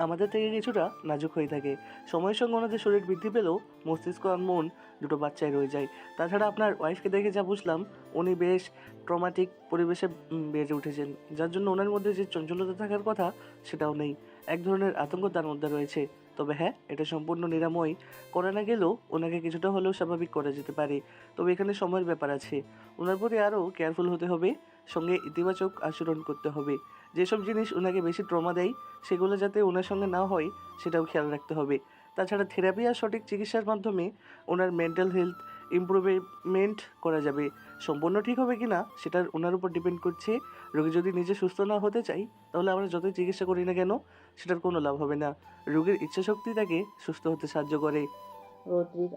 আমাদের থেকে কিছুটা নাজুক হয়ে থাকে। সময়ের সঙ্গে ওনাদের শরীর বৃদ্ধি পেলেও মস্তিষ্ক আর মন দুটো বাচ্চাই রয়ে যায়। তাছাড়া আপনার ওয়াইফকে দেখে যা বুঝলাম, উনি বেশ ট্রমাটিক পরিবেশে বেড়ে উঠেছেন, যার জন্য ওনার মধ্যে যে চঞ্চলতা থাকার কথা সেটাও নেই। এক ধরনের আতঙ্ক তার মধ্যে রয়েছে। তবে হ্যাঁ, এটা সম্পূর্ণ নিরাময় করা না গেলেও ওনাকে কিছুটা হলেও স্বাভাবিক করা যেতে পারে। তবে এখানে সময়ের ব্যাপার আছে। ওনার প্রতি আরও কেয়ারফুল হতে হবে, সঙ্গে ইতিবাচক আচরণ করতে হবে। যেসব জিনিস ওনাকে বেশি ট্রমা দেয় সেগুলো যাতে ওনার সঙ্গে না হয় সেটাও খেয়াল রাখতে হবে। তাছাড়া থেরাপি আর সঠিক চিকিৎসার মাধ্যমে ওনার মেন্টাল হেলথ ইমপ্রুভমেন্ট করা যাবে। সম্পূর্ণ ঠিক হবে কি না সেটা ওনার উপর ডিপেন্ড করছে। রোগী যদি নিজে সুস্থ না হতে চাই, তাহলে আমরা যতই চিকিৎসা করি না কেন সেটার কোনো লাভ হবে না। রোগীর ইচ্ছাশক্তি তাকে সুস্থ হতে সাহায্য করে। রদ্রিক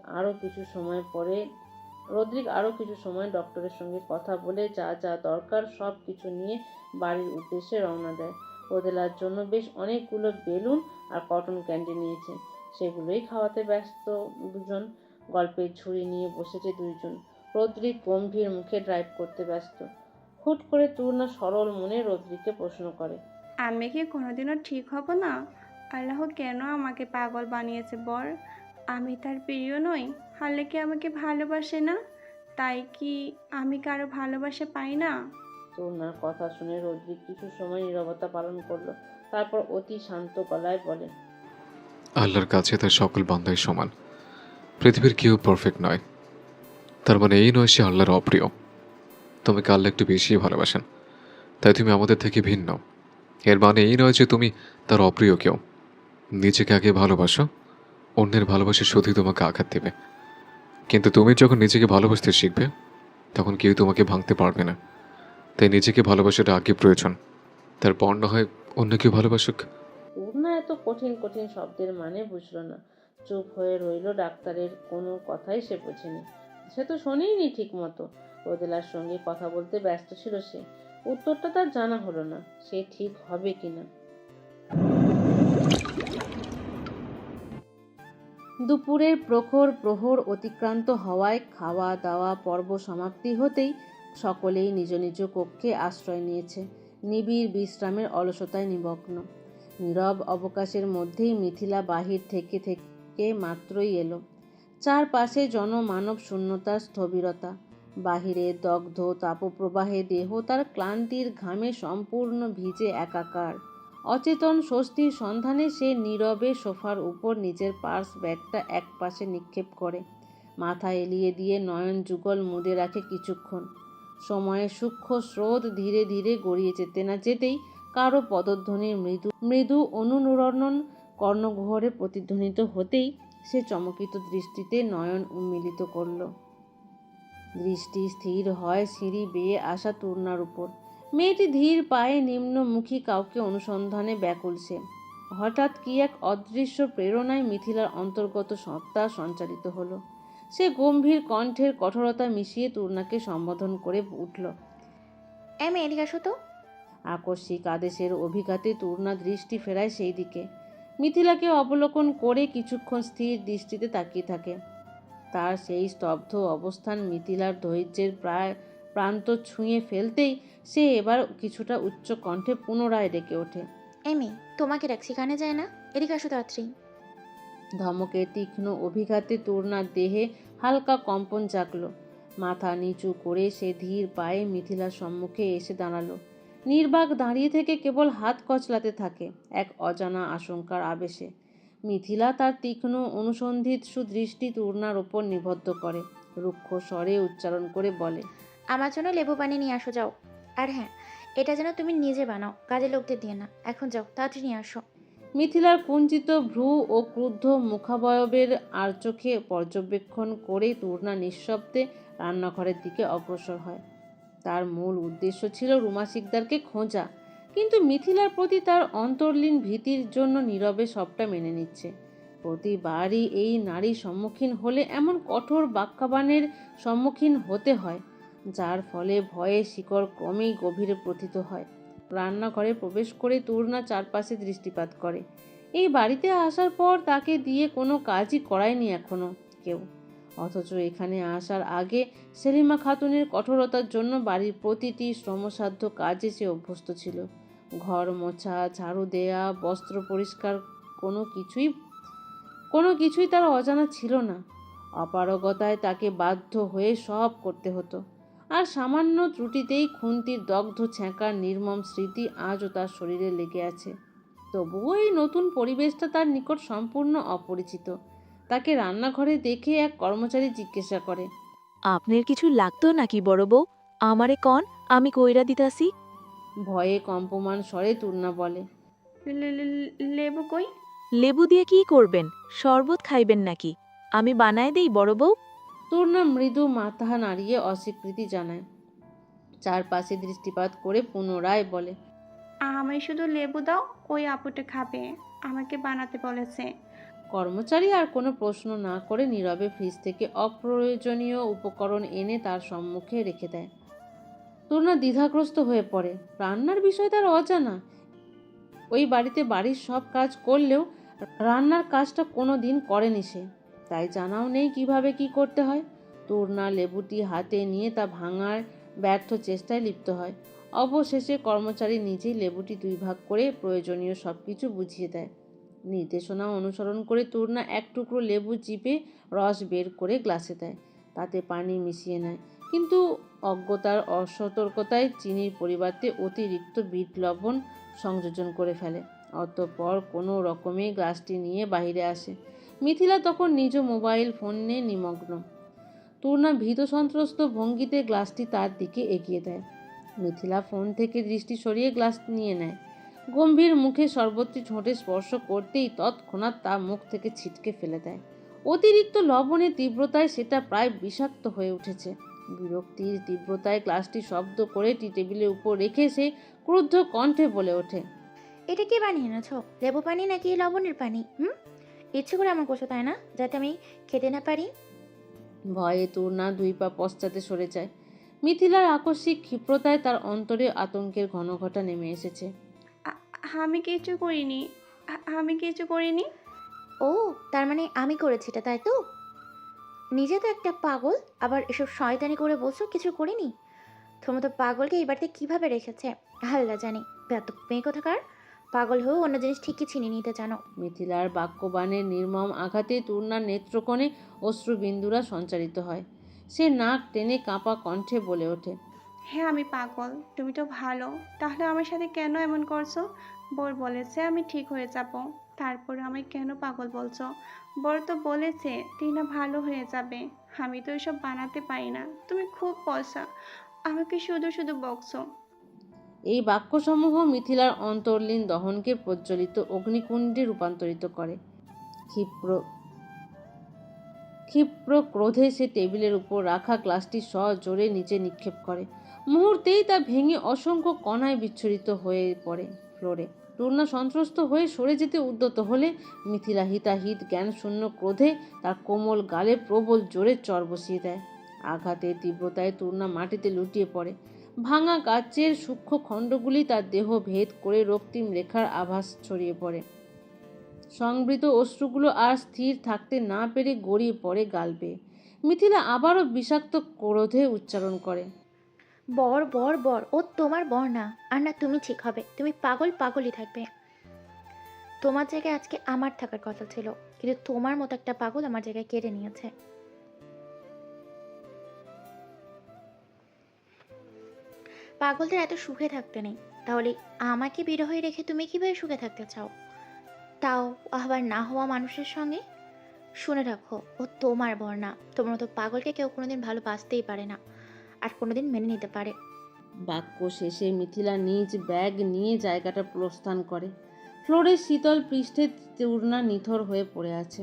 আরও কিছু সময় ডক্টরের সঙ্গে কথা বলে যা যা দরকার সব কিছু নিয়ে বাড়ির উদ্দেশ্যে রওনা দেয়। রোদেলার জন্য বেশ অনেকগুলো বেলুন আর কটন ক্যান্ডি নিয়েছে, সেগুলোই খাওয়াতে ব্যস্ত দুজন। গল্পের ঝুড়ি নিয়ে বসেছে দুইজন। রদ্রিক গম্ভীর মুখে ড্রাইভ করতে ব্যস্ত। হুট করে তূর্ণা সরল মনে রদ্রিককে প্রশ্ন করে, আমি কি কোনোদিনও ঠিক হব না? আল্লাহ কেন আমাকে পাগল বানিয়েছে বল? আমি তার প্রিয় নই? হালে কি আমাকে ভালোবাসে না? তাই কি আমি কারো ভালোবাসা পাই না? তূর্ণার কথা শুনে রদ্রিক কিছু সময় নীরবতা পালন করলো। তারপর অতি শান্ত গলায় বলে, আল্লাহর কাছে তার সকল বান্দাই সমান। পৃথিবীর কেউ পারফেক্ট নয়, তার মানে এই নয় সে আল্লাহর অপ্রিয়। তোমাকে আল্লাহ একটু বেশি ভালোবাসেন, তাই তুমি আমাদের থেকে ভিন্ন। এর মানে এই নয় যে তুমি তার অপ্রিয় কেউ। নিজেকে আগে ভালোবাসো, অন্যের ভালোবাসা শুধুই তোমাকে আঘাত দেবে। কিন্তু তুমি যখন নিজেকে ভালোবাসতে শিখবে, তখন কেউ তোমাকে ভাঙতে পারবে না। তাই নিজেকে ভালোবাসাটা আগে প্রয়োজন, তারপর না হয় অন্য কেউ ভালোবাসুক। তূর্ণা এত কঠিন কঠিন শব্দের মানে বুঝলো না। চুপ হয়ে রইল। ডাক্তারের কোনো কথাই সে বোঝেনি, সে তো শোনেইনি ঠিক মতো। রোদেলার সঙ্গে কথা বলতে ব্যস্ত ছিল সে। উত্তরটা তার জানা হলো না, সে ঠিক হবে কিনা। দুপুরের প্রখর প্রহর অতিক্রান্ত হওয়ায় খাওয়া দাওয়া পর্ব সমাপ্তি হতেই সকলেই নিজ নিজ কক্ষে আশ্রয় নিয়েছে। নিবিড় বিশ্রামের অলসতায় নিমগ্ন। নীরব অবকাশের মধ্যেই মিথিলা বাহির থেকে মাত্রই এলো। চারপাশে জনমানব শূন্যতার স্থবিরতা। বাহিরে দগ্ধ তাপপ্রবাহে দেহ তার ক্লান্তির ঘামে সম্পূর্ণ ভিজে একাকার। অচেতন স্বস্তির সন্ধানে সে নীরবে সোফার উপর নিজের পার্স ব্যাগটা একপাশে নিক্ষেপ করে মাথা এলিয়ে দিয়ে নয়ন যুগল মুদে রাখে কিছুক্ষণ। সময়ের সূক্ষ্ম স্রোত ধীরে ধীরে গড়িয়ে যেতে না যেতেই কারো পদধ্বনির মৃদু মৃদু অনুরণন কর্ণগহ্বরে প্রতিধ্বনিত হতেই সে চমকিত দৃষ্টিতে নয়ন উন্মিলিত করল। দৃষ্টি স্থির হয় সিঁড়ি বেয়ে আসা তূর্ণার উপর। মেয়েটি ধীর পায়ে নিম্নমুখী কাউকে অনুসন্ধানে ব্যাকুল সে। হঠাৎ কি এক অদৃশ্য প্রেরণায় মিথিলার অন্তর্গত সত্তা সঞ্চারিত হলো। সে গম্ভীর কণ্ঠের কঠোরতা মিশিয়ে তূর্ণাকে সম্বোধন করে উঠল। এমএ এদিকে আসো তো। আকস্মিক আদেশের অভিঘাতে তূর্ণা দৃষ্টি ফেরায় সেই দিকে। মিথিলাকে অবলোকন করে কিছুক্ষণ স্থির দৃষ্টিতে তাকিয়ে থাকে। তার সেই স্তব্ধ অবস্থান মিথিলার ধৈর্যের প্রান্ত ছুঁয়ে ফেলতেই সে এবার কিছুটা উচ্চ কণ্ঠে পুনরায় ডেকে ওঠে। এমএ তোমাকে ডাকছি, কানে যায় না? এদিকে আসো তাড়াতাড়ি। ধমকের তীক্ষ্ণ অভিঘাতে তূর্ণার দেহে হালকা কম্পন জাগল। মাথা নিচু করে সে ধীর পায়ে মিথিলার সম্মুখে এসে দাঁড়ালো। নির্বাক দাঁড়িয়ে থেকে কেবল হাত কচলাতে থাকে এক অজানা আশঙ্কার আবেশে। মিথিলা তার তীক্ষ্ণ অনুসন্ধিৎসু দৃষ্টি তূর্ণার ওপর নিবদ্ধ করে রুক্ষ স্বরে উচ্চারণ করে বলে, আমার জন্য লেবু পানি নিয়ে আসো, যাও। আর হ্যাঁ, এটা যেন তুমি নিজে বানাও, কাজে লোকদের দিয়ে না। এখন যাও, তাড়াতাড়ি নিয়ে আসো। মিথিলার কুঞ্চিত ভ্রু ও ক্রুদ্ধ মুখাবয়বের আর চোখে পর্যবেক্ষণ করেই তূর্ণা নিঃশব্দে রান্নাঘরের দিকে অগ্রসর হয়। তার মূল উদ্দেশ্য ছিল রুমা শিকদারকে খোঁজা, কিন্তু মিথিলার প্রতি তার অন্তর্লীন ভীতির জন্য নীরবে সবটা মেনে নিচ্ছে। প্রতিবারই এই নারী সম্মুখীন হলে এমন কঠোর বাক্যাবাণের সম্মুখীন হতে হয়, যার ফলে ভয়ে শিকড় ক্রমেই গভীরে প্রথিত হয়। রান্নাঘরে প্রবেশ করে তূর্ণা চারপাশে দৃষ্টিপাত করে। এই বাড়িতে আসার পর তাকে দিয়ে কোনো কাজই করায়নি এখনো কেউ, অথচ এখানে আসার আগে সেলিমা খাতুনের কঠোরতার জন্য বাড়ির প্রতিটি শ্রমসাধ্য কাজে সে অভ্যস্ত ছিল। ঘর মোছা, ঝাড়ু দেয়া, বস্ত্র পরিষ্কার, কোনো কিছুই তার অজানা ছিল না। অপারগতায় তাকে বাধ্য হয়ে সব করতে হতো, আর সামান্য ত্রুটিতেই খুন্তির দগ্ধ ছ্যাঁকার নির্মম স্মৃতি আজও তার শরীরে লেগে আছে। তবুও এই নতুন পরিবেশটা তার নিকট সম্পূর্ণ অপরিচিত। তাকে রান্নাঘরে দেখে এক কর্মচারী জিজ্ঞাসা করে, আপনার কিছু লাগতো নাকি বড় বউ? আমারে কন, আমি কইরা দিতাছি। ভয়ে কম্পমান স্বরে তূর্ণা বলে, লেবু কই? লেবু দিয়ে কি করবেন? শরবত খাইবেন নাকি? আমি বানায় দেই বড় বউ। তূর্ণা মৃদু মাথা নাড়িয়ে অস্বীকৃতি জানায়। চারপাশে দৃষ্টিপাত করে পুনরায় বলে, আমি শুধু লেবু দাও, ওই আপুটা খাবে, আমাকে বানাতে বলেছে। কর্মচারী আর কোনো প্রশ্ন না করে নীরবে ফ্রিজ থেকে অপ্রয়োজনীয় উপকরণ এনে তার সম্মুখে রেখে দেয়। তূর্ণা দ্বিধাগ্রস্ত হয়ে পড়ে। রান্নার বিষয় তার অজানা। ওই বাড়িতে বাড়ির সব কাজ করলেও রান্নার কাজটা কোনো দিন করেনি সে, তাই জানাও নেই কিভাবে কি করতে হয়। তূর্ণা লেবুটি হাতে নিয়ে তা ভাঙার ব্যর্থ চেষ্টায় লিপ্ত হয়। অবশেষে কর্মচারী নিজেই লেবুটি দুই ভাগ করে প্রয়োজনীয় সব কিছু বুঝিয়ে দেয়। নির্দেশনা অনুসরণ করে তূর্ণা এক টুকরো লেবু চিপে রস বের করে গ্লাসে দেয়, তাতে পানি মিশিয়ে নেয়, কিন্তু অজ্ঞতার অসতর্কতায় চিনির পরিবর্তে অতিরিক্ত বিট লবণ সংযোজন করে ফেলে। অতঃপর কোনো রকমে গ্লাসটি নিয়ে বাইরে আসে। মিথিলা তখন নিজ মোবাইল ফোনে নিমগ্ন। তূর্ণা ভীত সন্ত্রস্ত ভঙ্গিতে গ্লাসটি তার দিকে এগিয়ে দেয়। মিথিলা ফোন থেকে দৃষ্টি সরিয়ে গ্লাস নিয়ে নেয়। গম্ভীর মুখে শরবতটি ঠোঁটে স্পর্শ করতেই তৎক্ষণাৎ তা মুখ থেকে ছিটকে ফেলে দেয়। অতিরিক্ত লবণের তীব্রতায় সেটা প্রায় বিষাক্ত হয়ে উঠেছে। বিরক্তির তীব্রতায় গ্লাসটি শব্দ করে টি টেবিলের উপর রেখে সে ক্রুদ্ধ কণ্ঠে বলে ওঠে, এটা কি বানিয়ে এনেছ? লেবু পানি নাকি লবণের পানি? ইচ্ছে করে আমার করছো, তাই না, যাতে আমি খেতে না পারি? ভয়ে তূর্ণা দুই পা পশ্চাতে সরে যায়। মিথিলার আকস্মিক ক্ষিপ্রতায় তার অন্তরে আতঙ্কের ঘনঘটা নেমে এসেছে। আমি কিছু করিনি, আমি কিছু করিনি। ও, তার মানে আমি করেছি এটা, তাই তো? নিজে তো একটা পাগল, আবার এসব শয়তানি করে বলছো কিছু করিনি। তোমার তো পাগলকে এই বাড়িতে কীভাবে রেখেছে আল্লাহ জানি। বেয়াদব মেয়ে কোথাকার, পাগল হয়েও অন্য জিনিস ঠিকই চিনি নিতে জানো। মিথিলার বাক্যবাণের নির্মম আঘাতে তূর্ণার নেত্রকোণে অশ্রুবিন্দুরা সঞ্চারিত হয়। সে নাক টেনে কাঁপা কণ্ঠে বলে ওঠে, হ্যাঁ আমি পাগল, তুমি তো ভালো, তাহলে আমার সাথে কেন এমন করছো? বর বলেছে আমি ঠিক হয়ে যাব, তারপরে আমি কেন পাগল বলছো? বর তো বলেছে টিনা ভালো হয়ে যাবে। আমি তো এসব বানাতে পারি না, তুমি খুব পয়সা, আমাকে শুধু শুধু বকছো। এই বাক্যসমূহ মিথিলার অন্তর্লীন দহনকে প্রজ্বলিত অগ্নিকুণ্ডে রূপান্তরিত করে। ক্ষিপ্র ক্ষিপ্র ক্রোধে সে টেবিলের উপর রাখা গ্লাসটি সজোরে নিচে নিক্ষেপ করে। মুহূর্তেই তা ভেঙে অসংখ্য কণায় বিচ্ছুরিত হয়ে পড়ে ফ্লোরে। তূর্ণা সন্ত্রস্ত হয়ে সরে যেতে উদ্যত হলে মিথিলা হিতাহিত জ্ঞানশূন্য ক্রোধে তার কোমল গালে প্রবল জোরে চর বসিয়ে দেয়। আঘাতের তীব্রতায় তূর্ণা মাটিতে লুটিয়ে পড়ে। ভাঙা কাচের সূক্ষ্ম খণ্ডগুলি তার দেহ ভেদ করে রক্তিম রেখার আভাস ছড়িয়ে পড়ে। সংবৃত অশ্রুগুলো আর স্থির থাকতে না পেরে গড়িয়ে পড়ে গাল বেয়ে। মিথিলা আবারও বিষাক্ত ক্রোধে উচ্চারণ করে, বর বর বর, ও তোমার বর না, আর না তুমি ঠিক হবে। তুমি পাগল পাগলই থাকবে। তোমার জায়গায় আজকে আমার থাকার কথা ছিল, কিন্তু তোমার মতো একটা পাগল আমার জায়গায় কেড়ে নিয়েছে। পাগলদের এত সুখে থাকতে নেই, তাহলে আমাকে বিরহে রেখে তুমি কিভাবে সুখে থাকতে চাও, তাও আবার না হওয়া মানুষের সঙ্গে? শুনে রাখো, ও তোমার বর না। তোমার মতো পাগলকে কেউ কোনোদিন ভালোবাসতেই পারে না, আর কোনোদিন মেনে নিতে পারে। বাক্য শেষে মিথিলা নিজ ব্যাগ নিয়ে জায়গাটা প্রস্থান করে। ফ্লোরের শীতল পৃষ্ঠে তূর্ণা নিথর হয়ে পড়ে আছে।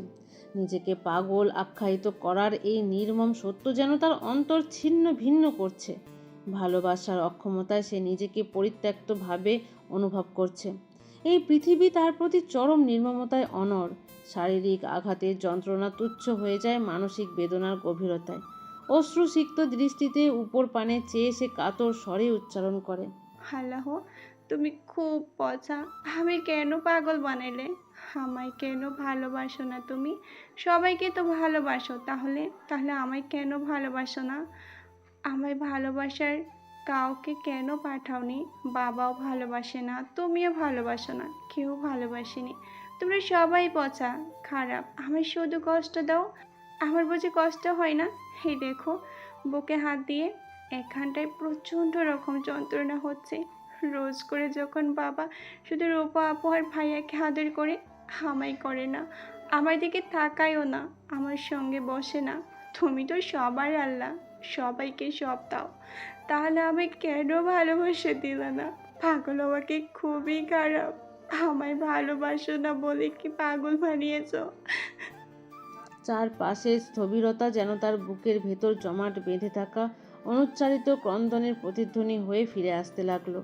নিজেকে পাগল আখ্যায়িত করার এই নির্মম সত্য যেন তার অন্তর ছিন্ন ভিন্ন করছে। ভালোবাসার অক্ষমতায় সে নিজেকে পরিত্যক্তভাবে অনুভব করছে। এই পৃথিবী তার প্রতি চরম নির্মমতায় অনড়। শারীরিক আঘাতের যন্ত্রণা তুচ্ছ হয়ে যায় মানসিক বেদনার গভীরতায়। অশ্রুসিক্ত দৃষ্টিতে উপর পানে চেয়ে সে কাতর স্বরে উচ্চারণ করে, আল্লাহ, তুমি খুব পচা, আমি কেন পাগল বানাইলে? আমায় কেন ভালোবাসো না তুমি? সবাইকে তো ভালোবাসো, তাহলে তাহলে আমায় কেন ভালোবাসো না? আমায় ভালোবাসার কাউকে কেন পাঠাওনি? বাবাও ভালোবাসে না, তুমিও ভালোবাসো না, কেউ ভালোবাসেনি। তোমরা সবাই পচা, খারাপ, আমায় শুধু কষ্ট দাও। আমার বুঝি কষ্ট হয় না? এই দেখো, বুকে হাত দিয়ে এখানটায় প্রচণ্ড রকম যন্ত্রণা হচ্ছে। রোজ করে যখন বাবা শুধু রূপা আপু আর ভাইয়াকে আদর করে, আমায় করে না, আমার দিকে তাকায়ও না, আমার সঙ্গে বসে না। তুমি তো সবার আল্লাহ, সবাইকে সব দাও, তাহলে আমায় কেন ভালোবাসা দিলে না? পাগল আমাকে খুবই খারাপ, আমায় ভালোবাসো না বলে কি পাগল বানিয়েছো? চারপাশের স্থবিরতা যেন তার বুকের ভেতর জমাট বেঁধে থাকা অনুচ্চারিত ক্রন্দনের প্রতিধ্বনি হয়ে ফিরে আসতে লাগলো।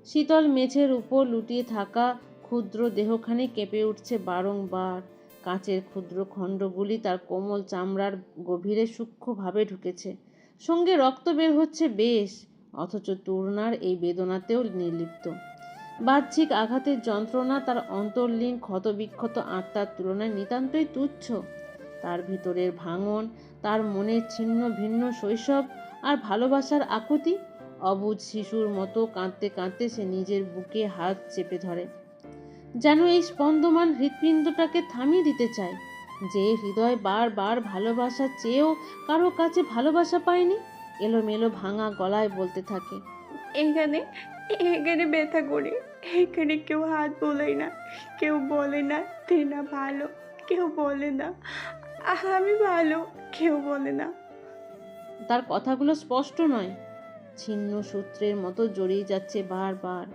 শীতল মেঝের উপর লুটিয়ে থাকা ক্ষুদ্র দেহখানি কেঁপে উঠছে বারংবার। কাঁচের ক্ষুদ্র খণ্ডগুলি তার কোমল চামড়ার গভীরে সূক্ষ্মভাবে ঢুকেছে। সঙ্গে রক্ত বের হচ্ছে বেশ, অথচ তূর্ণার এই বেদনাতেও নির্লিপ্ত। বাহ্যিক আঘাতের যন্ত্রণা তার অন্তর্লীন ক্ষতবিক্ষত আত্মার তুলনায় নিতান্তই তুচ্ছ। তার ভিতরের ভাঙন, তার মনের ছিন্ন ভিন্ন শৈশব আর ভালোবাসার আকুতি, অবুঝ শিশুর মতো কাঁদতে কাঁদতে সে নিজের বুকে হাত চেপে ধরে, যেন এই স্পন্দমান হৃৎপিণ্ডটাকে থামিয়ে দিতে চায়। যে হৃদয় বারবার ভালোবাসা চেয়েও কারো কাছে ভালোবাসা পায়নি, এলোমেলো ভাঙা গলায় বলতে থাকে, এখানে এখানে ব্যথা করে, এখানে কেউ হাত বোলায় না, কেউ বলে না টিনা ভালো, কেউ বলে না আমি ভালো, কেউ বলে না। তার কথাগুলো স্পষ্ট নয়, ছিন্ন সূত্রের মতো জড়িয়ে যাচ্ছে বারবার।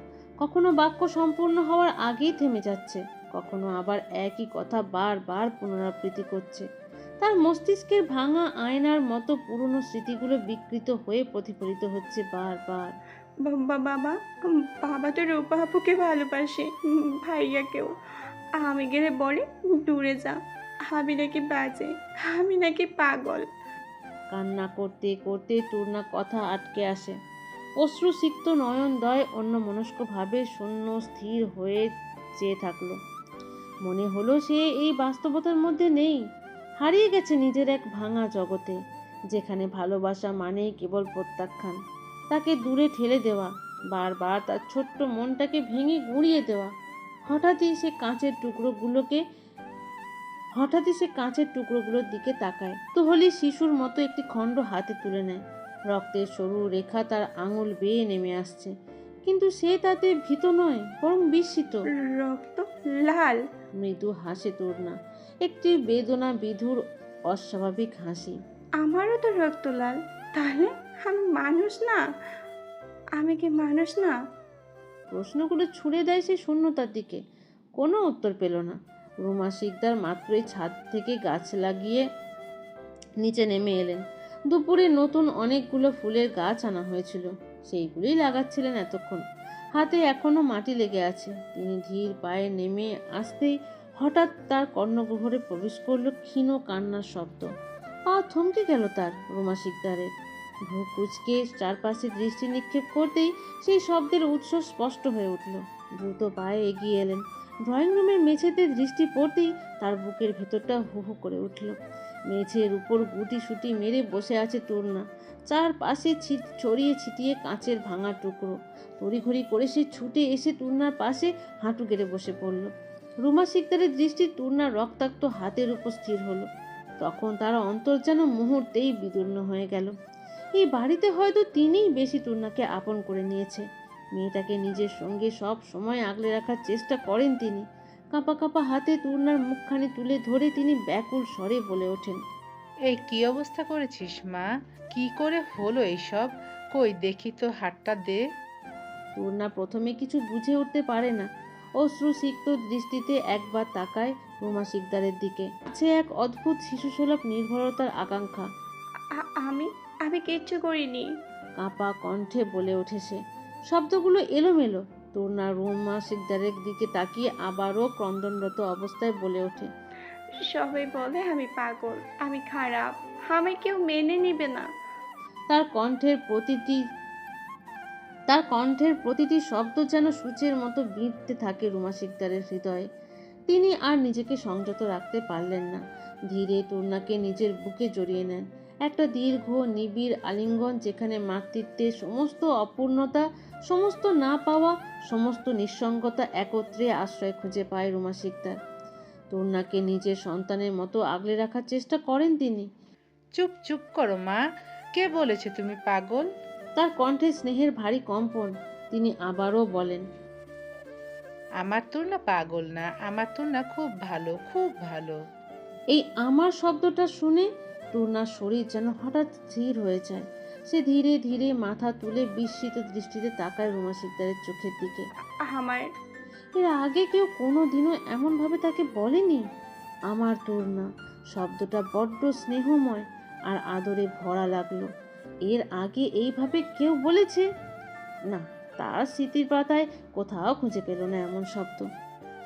কখনো বাক্য সম্পূর্ণ হওয়ার আগেই থেমে যাচ্ছে, কখনো আবার একই কথা বারবার পুনরাবৃত্তি করছে। তার মস্তিষ্কের ভাঙা আয়নার মতো পুরনো স্মৃতিগুলো বিকৃত হয়ে প্রতিফলিত হচ্ছে বারবার। বাবা, বাবা তো রূপা আপুকে ভালোবাসে, ভাইয়াকেও। আমি গেলে বলে দূরে যা, আমি নাকি বাজে, আমি নাকি পাগল। কান্না করতে করতে তূর্ণা কথা আটকে আসে। অশ্রুসিক্ত নয়নদ্বয় অন্যমনস্কভাবে শূন্য স্থির হয়ে চেয়ে থাকলো। মনে হলো সে এই বাস্তবতার মধ্যে নেই, হারিয়ে গেছে নিজের এক ভাঙা জগতে, যেখানে ভালোবাসা মানেই কেবল প্রত্যাখ্যান, তাকে দূরে ঠেলে দেওয়া, বারবার তার ছোট্ট মনটাকে ভেঙে গুঁড়িয়ে দেওয়া। হঠাৎই সে কাঁচের টুকরোগুলোর দিকে তাকায়। তোহলি শিশুর মতো একটি খণ্ড হাতে তুলে নেয়। রক্তের সরু রেখা তার আঙুল বেয়ে নেমে আসছে, কিন্তু সে তাতে ভীত নয়, বরং বিস্মিত। রক্ত লাল। মৃদু হাসে তূর্ণা, একটি বেদনা বিধুর অস্বাভাবিক হাসি। আমারও তো রক্ত লাল। তাহলে আমি মানুষ না? আমি কি মানুষ না? প্রশ্নগুলো ছুড়ে দেয় সে শূন্যতার দিকে। কোনো উত্তর পেল না। রুমা শিকদার মাত্রই ছাদ থেকে গাছ লাগিয়ে নিচে নেমে এলেন। দুপুরে নতুন অনেকগুলো ফুলের গাছ আনা হয়েছিল, সেইগুলোই লাগাচ্ছিলেন এতক্ষণ। হাতে এখনো মাটি লেগে আছে। তিনি ধীর পায়ে নেমে আসতেই হঠাৎ তার কর্ণগহ্বরে প্রবেশ করলো ক্ষীণ কান্নার শব্দ। পা থমকে গেল তার। রুমা শিকদারের ভ্রু কুঁচকে চারপাশে দৃষ্টি নিক্ষেপ করতেই সেই শব্দের উৎস স্পষ্ট হয়ে উঠল। দ্রুত পায়ে এগিয়ে এলেন। ড্রয়িং রুমের মেঝেতে দৃষ্টি পড়তেই তার বুকের ভেতরটা হু হু করে উঠল। মেঝের উপর গুটি সুটি মেরে বসে আছে তূর্ণা, চারপাশে ছড়িয়ে ছিটিয়ে কাঁচের ভাঙা টুকরো। তড়িঘড়ি করে সে ছুটে এসে তূর্ণার পাশে হাঁটু গেড়ে বসে পড়ল। রুমা শিকদারের দৃষ্টি তূর্ণার রক্তাক্ত হাতের উপর স্থির হলো। তখন তার অন্তর যেন মুহূর্তেই বিদীর্ণ হয়ে গেল। এই বাড়িতে হয়তো তিনিই বেশি তূর্ণাকে আপন করে নিয়েছে। মেয়েটাকে নিজের সঙ্গে সব সময় আগলে রাখার চেষ্টা করেন তিনি। কাঁপা কাঁপা হাতে তূর্ণার মুখখানি তুলে ধরে তিনি ব্যাকুল স্বরে বলে ওঠেন, এই কি অবস্থা করেছিস মা? কি করে হলো এইসব? কই দেখি তো, হাতটা দে। তূর্ণা প্রথমে কিছু বুঝে উঠতে পারে না। অশ্রুসিক্ত দৃষ্টিতে একবার তাকায় রুমা শিকদারের দিকে। সে এক অদ্ভুত শিশুসুলভ নির্ভরতার আকাঙ্ক্ষা। আমি আমি কিচ্ছু করিনি। কাঁপা কণ্ঠে বলে ওঠে সে। শব্দগুলো এলোমেলো। তূর্ণা রুমা শিকদারের দিকে তাকিয়ে আবারও ক্রন্দনরত অবস্থায় বলে ওঠে, সবাই বলে আমি পাগল, আমি খারাপ, আমি কেউ মেনে নিবে না। তার কণ্ঠের প্রতিটি শব্দ যেন সূচের মতো বিঁধতে থাকে রুমা শিকদারের হৃদয়ে। তিনি আর নিজেকে সংযত রাখতে পারলেন না। ধীরে তূর্ণাকে নিজের বুকে জড়িয়ে নেন। একটা দীর্ঘ নিবিড় আলিঙ্গন, যেখানে মাতৃত্বের সমস্ত অপূর্ণতা, সমস্ত না পাওয়া, সমস্ত নিঃসঙ্গতা একত্রে আশ্রয় খুঁজে পায় রুমা শিকদার। তূর্ণাকে নিজের সন্তানের মতো আগলে রাখার চেষ্টা করেন তিনি। চুপ চুপ করো মা, কে বলেছে তুমি পাগল? তার কণ্ঠে স্নেহের ভারী কম্পন। তিনি আবারও বলেন, আমার তূর্ণা পাগল না, আমার তূর্ণা খুব ভালো, খুব ভালো। এই আমার শব্দটা শুনে তূর্ণার শরীর যেন হঠাৎ স্থির হয়ে যায়। সে ধীরে ধীরে মাথা তুলে বিস্মিত দৃষ্টিতে তাকায় রুমা শিকদারের চোখের দিকে। আমার এর আগে কেউ কোনোদিনও এমনভাবে তাকে বলেনি আমার তূর্ণা। শব্দটা বড্ড স্নেহময় আর আদরে ভরা লাগলো। এর আগে এইভাবে কেউ বলেছে? না, তার স্মৃতির পাতায় কোথাও খুঁজে পেল না এমন শব্দ।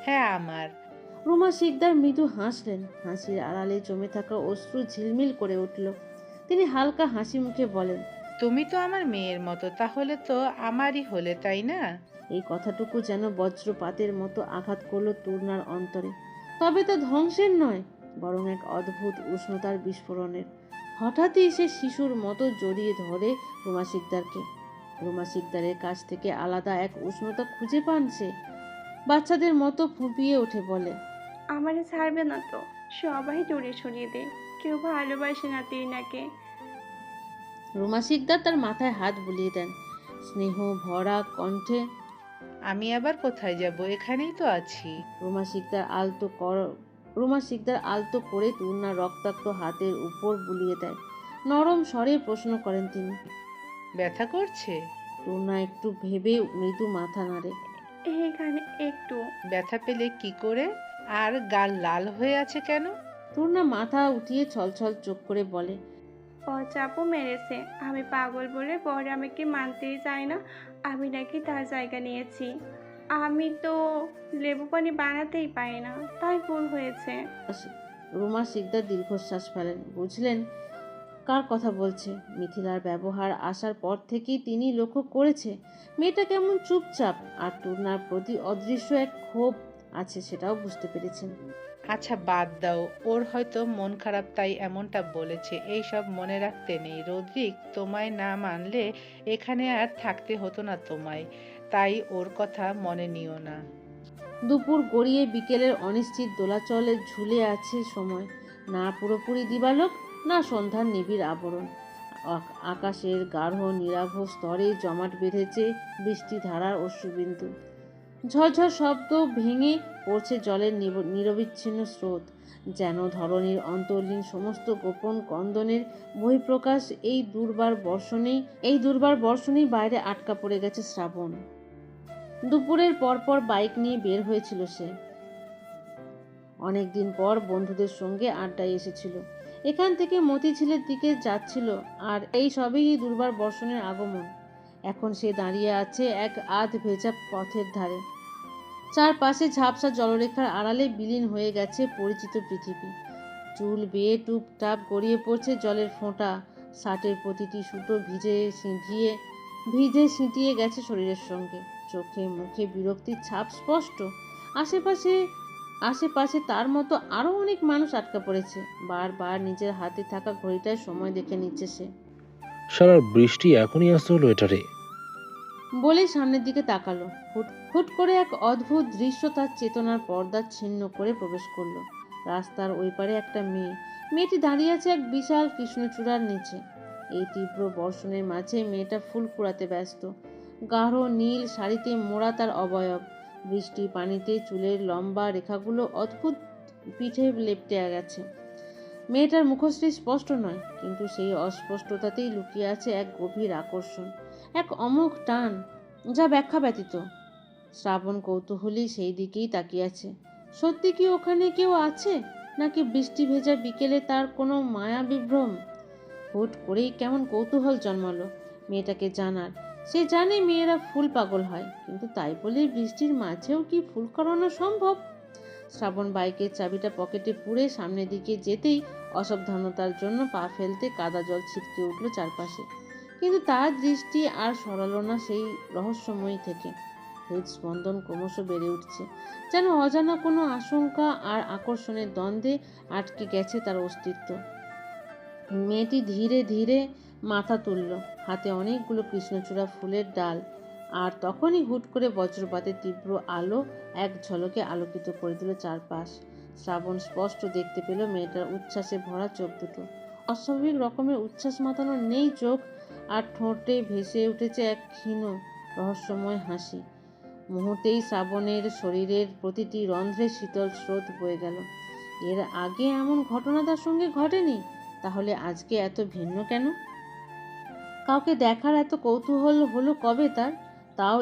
হ্যাঁ আমার। রুমা শিকদার মৃদু হাসলেন। হাসির আড়ালে জমে থাকা অশ্রু ঝিলমিল করে উঠল। তিনি হালকা হাসি মুখে বলেন, তুমি তো আমার মেয়ের মতো, তাহলে তো আমারই হলে, তাই না? এই কথাটুকু যেন বজ্রপাতের মতো আঘাত করলো তূর্ণার অন্তরে। তবে তা ধ্বংসের নয়, বরং এক অদ্ভুত উষ্ণতার বিস্ফোরণের। হঠাৎই সে শিশুর মতো জড়িয়ে ধরে রুমা শিকদারকে। রুমা শিকদারের কাছ থেকে আলাদা এক উষ্ণতা খুঁজে পান সে। বাচ্চাদের মতো ফুঁপিয়ে উঠে বলে, আমারে ছাড়বে না তো? সবাই দূরে সরিয়ে দে, কেউ ভালোবাসে না তিনাকে। রুমা শিকদার তার মাথায় হাত বুলিয়ে দেন। স্নেহ ভরা কণ্ঠে, আমি আবার কোথায় যাব? এখানেই তো আছি। রুমা শিকদার আলতো করে তূর্ণার রক্তাক্ত হাতের উপর বুলিয়ে দেয়। নরম স্বরে প্রশ্ন করেন তিনি, ব্যথা করছে? তূর্ণা একটু ভেবে মৃদু মাথা নাড়ে। এখানে একটু। ব্যথা পেলে কি করে? আর গাল লাল হয়ে আছে কেন? তূর্ণা মাথা উঠিয়ে ছলছল চোখ করে বলে, ও চাপও মেরেছে। আমি পাগল বলে পরে আমাকে মানতেই চায় না। আমি নাকি তার জায়গা নিয়েছি। আমি তো লেবু পানি বানাতেই পারি না, তাই ভুল হয়েছে। রুমা শিকদার দীর্ঘশ্বাস ফেলেন। বুঝলেন কার কথা বলছে। মিথিলার ব্যবহার আসার পর থেকেই তিনি লক্ষ্য করেছে মেয়েটা কেমন চুপচাপ, আর তূর্ণার প্রতি অদৃশ্য এক ক্ষোভ আছে সেটাও বুঝতে পেরেছেন। আচ্ছা বাদ দাও, ওর হয়তো মন খারাপ তাই এমনটা বলেছে, এইসব মনে রাখতে নেই। রদ্রিক তোমায় না মানলে এখানে আর থাকতে হতো না তোমায়, তাই ওর কথা মনে নিও না। দুপুর গড়িয়ে বিকেলের অনিশ্চিত দোলাচলে ঝুলে আছে সময়, না পুরোপুরি দিবালোক, না সন্ধ্যার নিবিড় আবরণ। আকাশের গাঢ় নীলাভ স্তরে জমাট বেঁধেছে বৃষ্টিধারার অশ্রুবিন্দু। ঝরঝর শব্দ ভেঙে পড়ছে জলের নিরবিচ্ছিন্ন স্রোত, যেন ধরণীর অন্তর্লীন সমস্ত গোপন কন্দনের বহিঃপ্রকাশ। এই দুর্বার বর্ষণেই বাইরে আটকা পড়ে গেছে শ্রাবণ। দুপুরের পরপর বাইক নিয়ে বের হয়েছিল সে। অনেকদিন পর বন্ধুদের সঙ্গে আড্ডায় এসেছিল। এখান থেকে মতিঝিলের দিকে যাচ্ছিল, আর এই সবেই দুর্বার বর্ষণের আগমন। এখন সে দাঁড়িয়ে আছে এক আধ ভেজা পথের ধারে। চারপাশে ঝাপসা জলরেখার আড়ালে বিলীন হয়ে গেছে পরিচিত পৃথিবী। চুল বেয়ে টুপটাপ গড়িয়ে পড়ছে জলের ফোঁটা, শার্টের প্রতিটি সুতো ভিজে সিঁটিয়ে গেছে শরীরের সঙ্গে। চোখে মুখে বিরক্তির ছাপ স্পষ্ট। আশেপাশে তার মতো আরো অনেক মানুষ আটকা পড়েছে। বারবার নিজের হাতে থাকা ঘড়িটায় সময় দেখে নিচ্ছে সে। সারা বৃষ্টি এখনই আসতে হলো এটারে। বলে সামনের দিকে তাকালো। হুট করে এক অদ্ভুত দৃশ্য তার চেতনার পর্দা ছিন্ন করে প্রবেশ করলো। রাস্তার ওই পারে একটা মেয়েটি দাঁড়িয়ে আছে এক বিশাল কৃষ্ণচূড়ার নিচে। এই তীব্র বর্ষণের মাঝে মেয়েটা ফুল কুড়াতে ব্যস্ত। গাঢ় নীল শাড়িতে মোড়া তার অবয়ব, বৃষ্টি পানিতে চুলের লম্বা রেখাগুলো অদ্ভুত পিঠে লেপ্টে গেছে। মেয়েটার মুখশ্রী স্পষ্ট নয়, কিন্তু সেই অস্পষ্টতাতেই লুকিয়ে আছে এক গভীর আকর্ষণ, এক অমোঘ টান, যা ব্যাখ্যা ব্যতীত। শ্রাবণ কৌতূহলী সেই দিকেই তাকিয়ে আছে। সত্যি কি ওখানে কেউ আছে, নাকি বৃষ্টি ভেজা বিকেলে তার কোনো মায়া বিভ্রম? হুট করেই কেমন কৌতূহল জন্মালো মেয়েটাকে জানার। সে জানে মেয়েরা ফুল পাগল হয়, কিন্তু তাই বলে বৃষ্টির মাঝেও কি ফুল করানো সম্ভব? শ্রাবণ বাইকের চাবিটা পকেটে পুরে সামনের দিকে যেতেই অসাবধানতার জন্য পা ফেলতে কাদা জল ছিটকে উঠল চারপাশে। কিন্তু তার দৃষ্টি আর সরালো না সেই রহস্যময়ী থেকে। হৃদস্পন্দন ক্রমশ বেড়ে উঠছে, যেন অজানা কোনো আশঙ্কা আর আকর্ষণের দ্বন্দ্বে আটকে গেছে তার অস্তিত্ব। মেয়েটি ধীরে ধীরে মাথা তুলল, হাতে অনেকগুলো কৃষ্ণচূড়া ফুলের ডাল। আর তখনই হুট করে বজ্রপাতের তীব্র আলো এক ঝলকে আলোকিত করে দিল চারপাশ। শ্রাবণ স্পষ্ট দেখতে পেল মেয়েটার উচ্ছ্বাসে ভরা চোখ দুটো। অস্বাভাবিক রকমের উচ্ছ্বাস মাতানো নেই চোখ, আর ঠোঁটে ভেসে উঠেছে এক ক্ষীণ রহস্যময় হাসি। মুহূর্তেই শ্রাবণের শরীরের প্রতিটি রন্ধ্রে শীতল স্রোত বয়ে গেল। এর আগে এমন ঘটনা তার সঙ্গে ঘটেনি, তাহলে আজকে এত ভিন্ন কেন? কাউকে দেখার এত কৌতূহল হলো কবে তার? তাও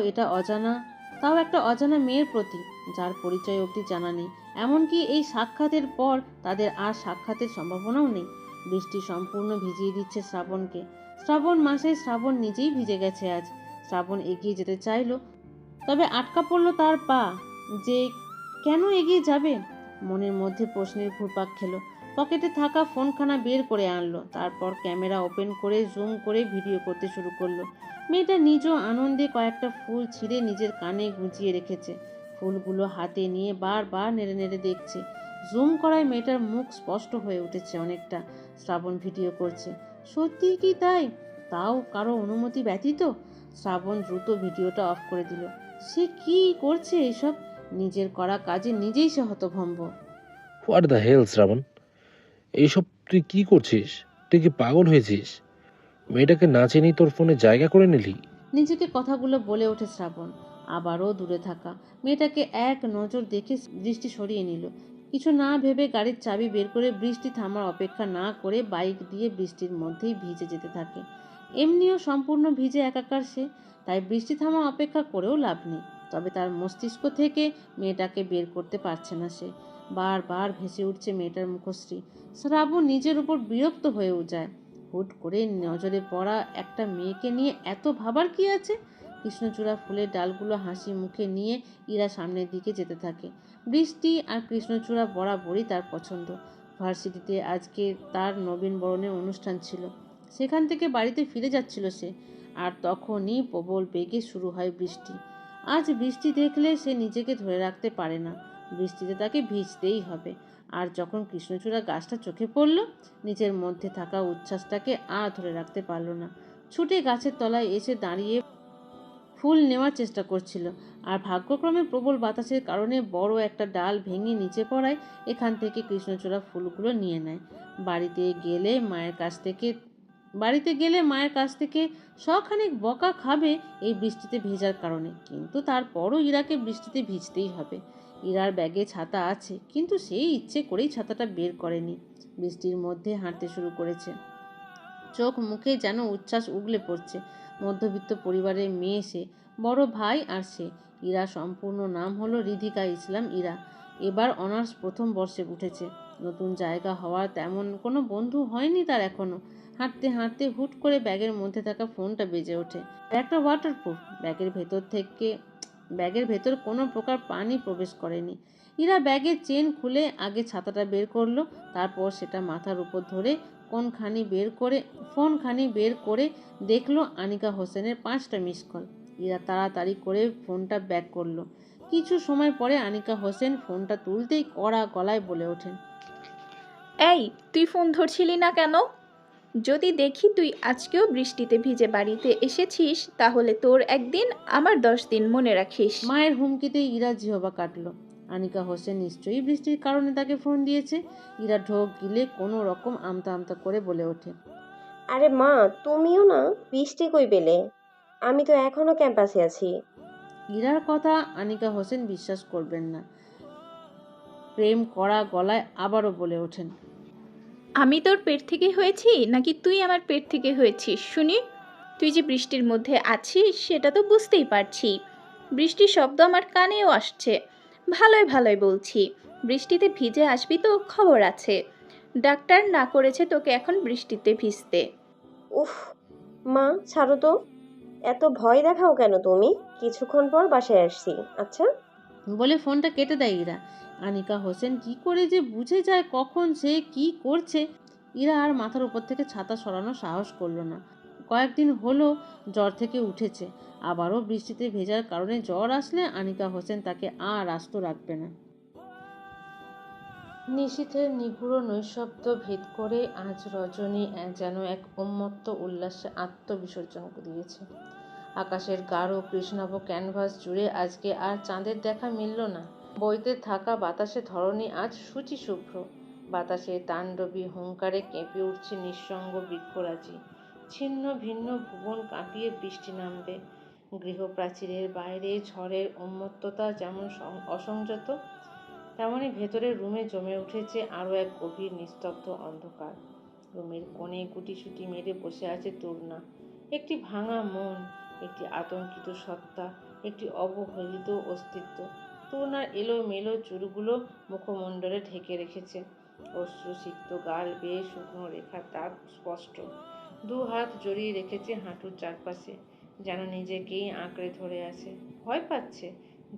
একটা অজানা মেয়ের প্রতি, যার পরিচয় অবধি জানা নেই। এমনকি এই সাক্ষাতের পর তাদের আর সাক্ষাতের সম্ভাবনাও নেই। বৃষ্টি সম্পূর্ণ ভিজিয়ে দিচ্ছে শ্রাবণকে। শ্রাবণ মাসে শ্রাবণ নিজেই ভিজে গেছে আজ। শ্রাবণ এগিয়ে যেতে চাইল, তবে আটকা পড়ল তার পা। যে কেন এগিয়ে যাবে? মনের মধ্যে প্রশ্নের ঘুরপাক খেলো। পকেটে থাকা ফোনখানা বের করে আনলো, তারপর ক্যামেরা ওপেন করে জুম করে ভিডিও করতে শুরু করলো। মেয়েটা নিজ আনন্দে কয়েকটা ফুল ছিঁড়ে নিজের কানে গুঁজিয়ে রেখেছে। ফুলগুলো হাতে নিয়ে বারবার নেড়ে নেড়ে দেখছে। জুম করায় মেয়েটার মুখ স্পষ্ট হয়ে উঠেছে অনেকটা। শ্রাবণ ভিডিও করছে, সত্যি কি তাই? তাও কারো অনুমতি ব্যতীত। শ্রাবণ দ্রুত ভিডিওটা অফ করে দিল। সে কি করছে এসব? নিজের করা কাজে নিজেই সে হতভম্ব। হোয়াট দ্য হেল শ্রাবণ, এইসব তুই কি করছিস? তুই কি পাগল হয়েছিস? মেয়েটাকে না চেনেই তোর ফোনে জায়গা করে নিলি? নিজেকে কথাগুলো বলে ওঠে শ্রাবণ। আবারও দূরে থাকা মেয়েটাকে এক নজর দেখে দৃষ্টি সরিয়ে নিল। কিছু না ভেবে গাড়ির চাবি বের করে বৃষ্টি থামার অপেক্ষা না করে বাইক দিয়ে বৃষ্টির মধ্যেই ভিজে যেতে থাকে। এমনিও সম্পূর্ণ ভিজে একাকার সে, তাই বৃষ্টি থামা অপেক্ষা করেও লাভ নেই। তবে তার মস্তিষ্ক থেকে মেয়েটাকে বের করতে পারছে না সে। বারবার ভেসে উঠছে মেয়েটার মুখশ্রী। শ্রাবণ নিজের উপর বিরক্ত হয়েও যায়। হুট করে নজরে পড়া একটা মেয়েকে নিয়ে এত ভাবার কি আছে? কৃষ্ণচূড়া ফুলের ডালগুলো হাসি মুখে নিয়ে ইরা সামনের দিকে যেতে থাকে। বৃষ্টি আর কৃষ্ণচূড়া বরাবরই তার পছন্দ। ভার্সিটিতে আজকে তার নবীনবরণের অনুষ্ঠান ছিল, সেখান থেকে বাড়িতে ফিরে যাচ্ছিল সে। আর তখনই প্রবল বেগে শুরু হয় বৃষ্টি। আজ বৃষ্টি দেখলে সে নিজেকে ধরে রাখতে পারে না। বৃষ্টিতে তাকে ভিজতেই হবে। আর যখন কৃষ্ণচূড়া গাছটা চোখে পড়ল, নিচের মধ্যে থাকা উচ্ছ্বাসটাকে আর ধরে রাখতে পারল না। ছুটে গাছের তলায় এসে দাঁড়িয়ে ফুল নেওয়ার চেষ্টা করছিল। আর ভাগ্যক্রমে প্রবল বাতাসের কারণে বড় একটা ডাল ভেঙে নিচে পড়ায় এখান থেকে কৃষ্ণচূড়া ফুলগুলো নিয়ে নেয়। বাড়িতে গেলে মায়ের কাছ থেকে শখানেক বকা খাবে এই বৃষ্টিতে ভেজার কারণে, কিন্তু তারপরও ইরাকে বৃষ্টিতে ভিজতেই হবে। ইরার ব্যাগে ছাতা আছে, কিন্তু সেই ইচ্ছে করেই ছাতাটা বের করেনি। বৃষ্টির মধ্যে হাঁটতে শুরু করেছে। চোখ মুখে যেন উচ্ছ্বাস উগলে পড়ছে। মধ্যবিত্ত পরিবারের মেয়ে সে, বড় ভাই আর সে। ইরা সম্পূর্ণ নাম হলো রিধিকা ইসলাম ইরা। এবার অনার্স প্রথম বর্ষে উঠেছে। নতুন জায়গা হওয়ার তেমন কোনো বন্ধু হয়নি তার এখনো। হাঁটতে হাঁটতে হুট করে ব্যাগের মধ্যে থাকা ফোনটা বেজে ওঠে। একটা ওয়াটারপ্রুফ। ব্যাগের ভেতর কোনো প্রকার পানি প্রবেশ করেনি। ইরা ব্যাগের চেন খুলে আগে ছাতাটা বের করলো, তারপর সেটা মাথার উপর ধরে ফোনখানি বের করে দেখলো আনিকা হোসেনের 5টা মিস কল। ইরা তাড়াতাড়ি করে ফোনটা ব্যাক করলো। কিছু সময় পরে আনিকা হোসেন ফোনটা তুলতেই কড়া গলায় বলে ওঠেন, এই, তুই ফোন ধরছিলি না কেন? যদি দেখি তুই আজকেও বৃষ্টিতে ভিজে বাড়িতে এসেছিস, তাহলে তোর একদিন আমার 10 দিন, মনে রাখিস। মায়ের হুমকিতে ইরা জিহবা কাটলো। আনিকা হোসেন নিশ্চয়ই বৃষ্টির কারণে তাকে ফোন দিয়েছে। ইরা ঢোক গিলে কোনো রকম আমতা আমতা করে বলে ওঠে, আরে মা, তুমিও না, বৃষ্টি কই পেলে? আমি তো এখনো ক্যাম্পাসে আছি। ইরার কথা আনিকা হোসেন বিশ্বাস করবেন না। প্রেম করা গলায় আবারও বলে ওঠেন, আমি তোর পেট থেকে হয়েছি নাকি তুই আমার পেট থেকে হয়েছিস শুনি? তুই যে বৃষ্টির মধ্যে আছিস সেটা তো বুঝতেই পারছি। বৃষ্টির শব্দ আমার কানেও আসছে। ভালোই ভালোই বলছি, বৃষ্টিতে ভিজে আসবি তো খবর আছে। ডাক্তার না করেছে তোকে এখন বৃষ্টিতে ভিজতে। উফ মা, ছাড়ো তো। এত ভয় দেখাও কেন তুমি? কিছুক্ষণ পর বাসায় আসছি, আচ্ছা? বলে ফোনটা কেটে দেয় ইরা। আনিকা হোসেন কি করে যে বুঝে যায় কখন সে কি করছে। ইরা আর মাথার উপর থেকে ছাতা সরানোর সাহস করলো না। কয়েকদিন হলো জ্বর থেকে উঠেছে। আবারও বৃষ্টিতে ভেজার কারণে জ্বর আসলে আনিকা হোসেন তাকে আর আস্ত রাখবে না। নিশীথের নিগুড় নৈঃশব্দ ভেদ করে আজ রজনী যেন এক উন্মত্ত উল্লাসে আত্মবিসর্জন দিয়েছে। আকাশের গাঢ় কৃষ্ণাভ ক্যানভাস জুড়ে আজকে আর চাঁদের দেখা মিলল না। বইতে থাকা বাতাসে ধরণী আজ সূচি শুভ্র। বাতাসে তাণ্ডবী হুঙ্কারে কেঁপে উঠছে নিঃসঙ্গ বৃক্ষরাজি। ছিন্ন ভিন্ন ভুবন কাঁপিয়ে বৃষ্টি নামবে। গৃহপ্রাচীরের বাইরে ঝড়ের উন্মত্ততা যেমন অসংযত, তেমনি ভেতরের রুমে জমে উঠেছে আরও এক গভীর নিস্তব্ধ অন্ধকার। রুমের কোণে গুটিসুটি মেরে বসে আছে তূর্ণা। একটি ভাঙা মন, একটি আতঙ্কিত সত্তা, একটি অবহেলিত অস্তিত্ব। তূর্ণার এলোমেলো চুলগুলো মুখমণ্ডলে ঢেকে রেখেছে। অশ্রুসিক্ত গাল বেয়ে শুকনো রেখার দাগ স্পষ্ট। 2 হাত জড়িয়ে রেখেছে হাঁটুর চারপাশে, যেন নিজেকেই আঁকড়ে ধরে আছে। ভয় পাচ্ছে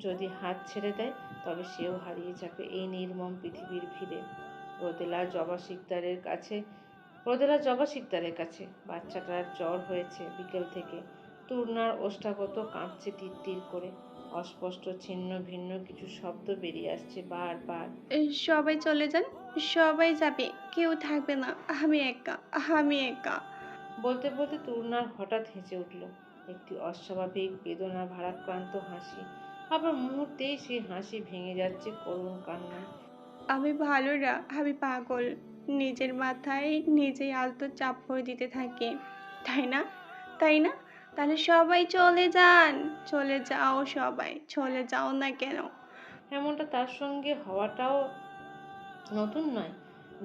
যদি হাত ছেড়ে দেয় তবে সেও হারিয়ে যাবে এই নির্মম পৃথিবীর ভিড়ে। রোদেলা জবা শিকদারের কাছে বাচ্চাটার জ্বর হয়েছে বিকেল থেকে। তূর্ণার ওষ্ঠাগত কাঁপছে তীর করে। অস্পষ্ট ছিন্ন ভিন্ন কিছু শব্দ বেরিয়ে আসছে বারবার। সবাই চলে যান, সবাই যাবে, কেউ থাকবে না, আমি একা, আমি একা। বলতে বলতে তূর্ণার হঠাৎ হেসে উঠল, একটি অস্বাভাবিক বেদনা ভারাক্রান্ত হাসি। আবার মুহূর্তেই সেই হাসি ভেঙে যাচ্ছে করুণ কান্নায়। আমি ভালো না, আমি পাগল। নিজের মাথায় নিজেই আলতো চাপড় দিতে থাকি, তাই না? তাই না? তাহলে সবাই চলে যান, চলে যাও, সবাই চলে যাও না কেন? এমনটা তার সঙ্গে হওয়াটাও নতুন নয়।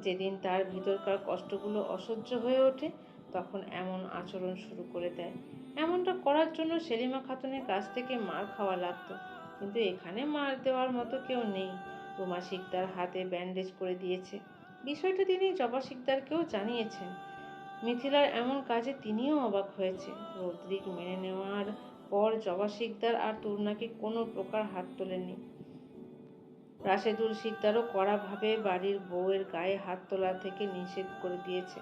যেদিন তার ভিতরকার কষ্টগুলো অসহ্য হয়ে ওঠে তখন এমন আচরণ শুরু করে দেয়। এমনটা করার জন্য সেলিমা খাতুনের কাছ থেকে মার খাওয়া লাগতো, কিন্তু এখানে মার দেওয়ার মতো কেউ নেই। রুমা শিকদার হাতে ব্যান্ডেজ করে দিয়েছে। বিষয়টা তিনি জবা শিকদারকেও জানিয়েছেন। মিথিলার এমন কাজে তিনিও অবাক হয়েছে। রৌদ্রিক মেনে নেওয়ার পর জবা শিকদার আর তূর্ণাকে কোনো প্রকার হাত তোলেনি। রাশেদুল শিকদারও কড়াভাবে বাড়ির বউয়ের গায়ে হাত তোলা থেকে নিষেধ করে দিয়েছে।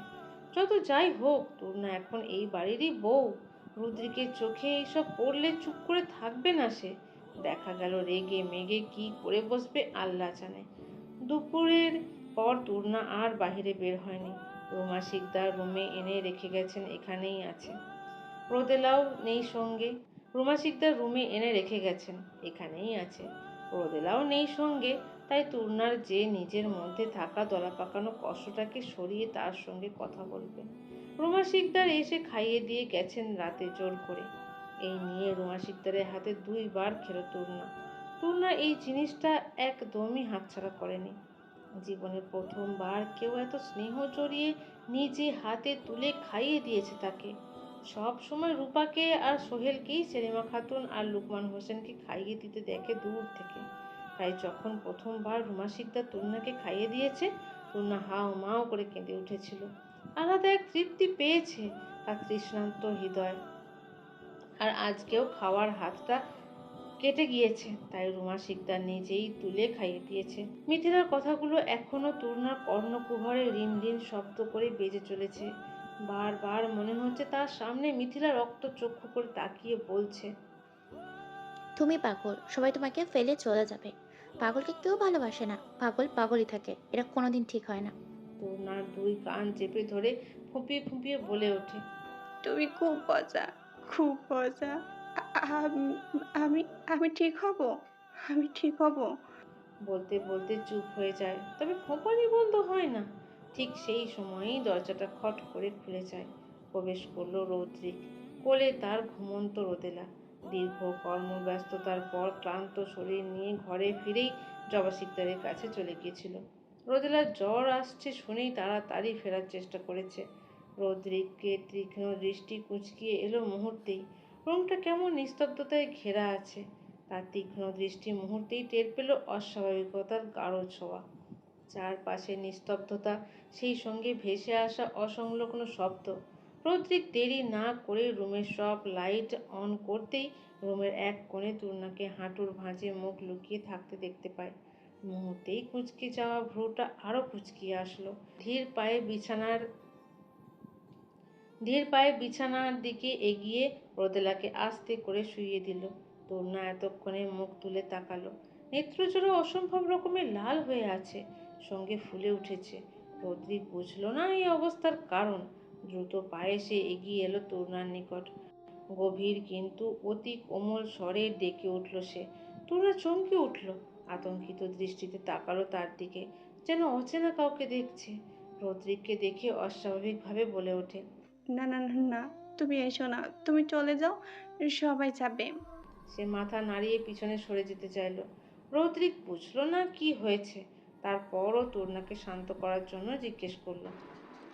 যত যাই হোক, তূর্ণা এখন এই বাড়িরই বউ। রুদ্রিকের চোখে এইসব পড়লে চুপ করে থাকবে না সে। দেখা গেল রেগে মেগে কি করে বসবে আল্লাহ জানে। দুপুরের পর তুর্না আর বাইরে বের হয়নি। রুমা শিকদার রুমে এনে রেখে গেছেন, এখানেই আছে। রোদেলাও নেই সঙ্গে। রুমা শিকদার রুমে এনে রেখে গেছেন, এখানেই আছে। রোদেলাও নেই সঙ্গে। তাই তুর্নার যে নিজের মধ্যে থাকা দলা পাকানো কষ্টটাকে সরিয়ে তার সঙ্গে কথা বলবে। রুমা শিকদার এসে খাইয়ে দিয়ে গেছেন রাতে জোর করে। এই নিয়ে রুমা শিকদারের হাতে 2 বার খেলো তুর্না। তুর্না এই জিনিসটা একদমই হাতছাড়া করেনি। জীবনে প্রথমবার কেউ এত স্নেহ জড়িয়ে নিজে হাতে তুলে খাইয়ে দিয়েছে তাকে। সব সময় রূপাকে আর সোহেলকেই সেলিমা খাতুন আর লুকমান হোসেনকে খাইয়ে দিতে দেখে দূর থেকে। তাই যখন প্রথমবার রুমা শিকদার তুর্নাকে খাইয়ে দিয়েছে, তুর্না হাও মাও করে কেঁদে উঠেছিল। আলাদা এক তৃপ্তি পেয়েছে তার তৃষ্ণান্ত হৃদয়। আর আজকেও খাওয়ার হাতটা কেটে গিয়েছে, তাই রুমা শিকদার নিজেই তুলে খাইয়ে দিয়েছে। মিথিলার কথাগুলো এখনো তুর্নার কর্ণকুহরে রিন রিন শব্দ করে বেজে চলেছে। বারবার মনে হচ্ছে তার সামনে মিথিলা রক্ত চক্ষু করে তাকিয়ে বলছে, তুমি পাগল, সবাই তোমাকে ফেলে চলে যাবে। পাগলকে কেউ ভালোবাসে না, পাগল পাগলই থাকে, এটা কোনোদিন ঠিক হয় না। তুর্নার 2 কান চেপে ধরে ফুঁপিয়ে ফুঁপিয়ে বলে ওঠে, তুমি খুব মজা, খুব মজা। আমি আমি ঠিক হব, আমি ঠিক হব। বলতে বলতে চুপ হয়ে যায়, তবে ফোঁপানি বন্ধ হয় না। ঠিক সেই সময়েই দরজাটা খট করে খুলে যায়। প্রবেশ করলো রৌদ্রিক। কোলে তার ঘুমন্ত রোদেলা। দীর্ঘ কর্মব্যস্ততার পর ক্লান্ত শরীর নিয়ে ঘরে ফিরেই জবা শিকদারের কাছে চলে গিয়েছিল। রোদেলার জ্বর আসছে শুনেই তাড়াতাড়ি ফেরার চেষ্টা করেছে। রৌদ্রিককে তীক্ষ্ণ দৃষ্টি কুঁচকিয়ে এলো মুহূর্তেই। রুমটা কেমন নিস্তব্ধতায় ঘেরা আছে। তার তীক্ষ্ণ দৃষ্টি মুহূর্তেই টের পেল অস্বাভাবিকতার গাঢ় ছোঁয়া। চারপাশে নিস্তব্ধতা, সেই সঙ্গে ভেসে আসা অসংলগ্ন শব্দ। রৌদ্রিক দেরি না করে রুমের সব লাইট অন করতেই রুমের এক কোণে তুর্নাকে হাঁটুর ভাঁজে মুখ লুকিয়ে থাকতে দেখতে পায়। মুহূর্তেই কুঁচকে যাওয়া ভ্রুটা আরো কুঁচকিয়ে আসলো। ধীর পায়ে বিছানার দিকে এগিয়ে রোদেলাকে আস্তে করে শুইয়ে দিল। তুর্না এতক্ষণে মুখ তুলে তাকালো। নেত্রজোড়া অসম্ভব রকমের লাল হয়ে আছে, সঙ্গে ফুলে উঠেছে। রৌদ্রিক বুঝল না এই অবস্থার কারণ। দ্রুত পায়ে সে এগিয়ে এলো তুর্নার নিকট। গভীর কিন্তু অতি কোমল স্বরে ডেকে উঠল সে। তুর্না চমকে উঠল, আতঙ্কিত দৃষ্টিতে তাকালো তার দিকে, যেন অচেনা কাউকে দেখছে। রৌদ্রিককে দেখে অস্বাভাবিকভাবে বলে ওঠে, না না না না, তুমি এসো না, তুমি চলে যাও, সবাই যাবে। সে মাথা নাড়িয়ে পিছনে সরে যেতে চাইল। রৌদ্রিক বুঝলো না কি হয়েছে। তারপরও তুর্নাকে শান্ত করার জন্য জিজ্ঞেস করলো,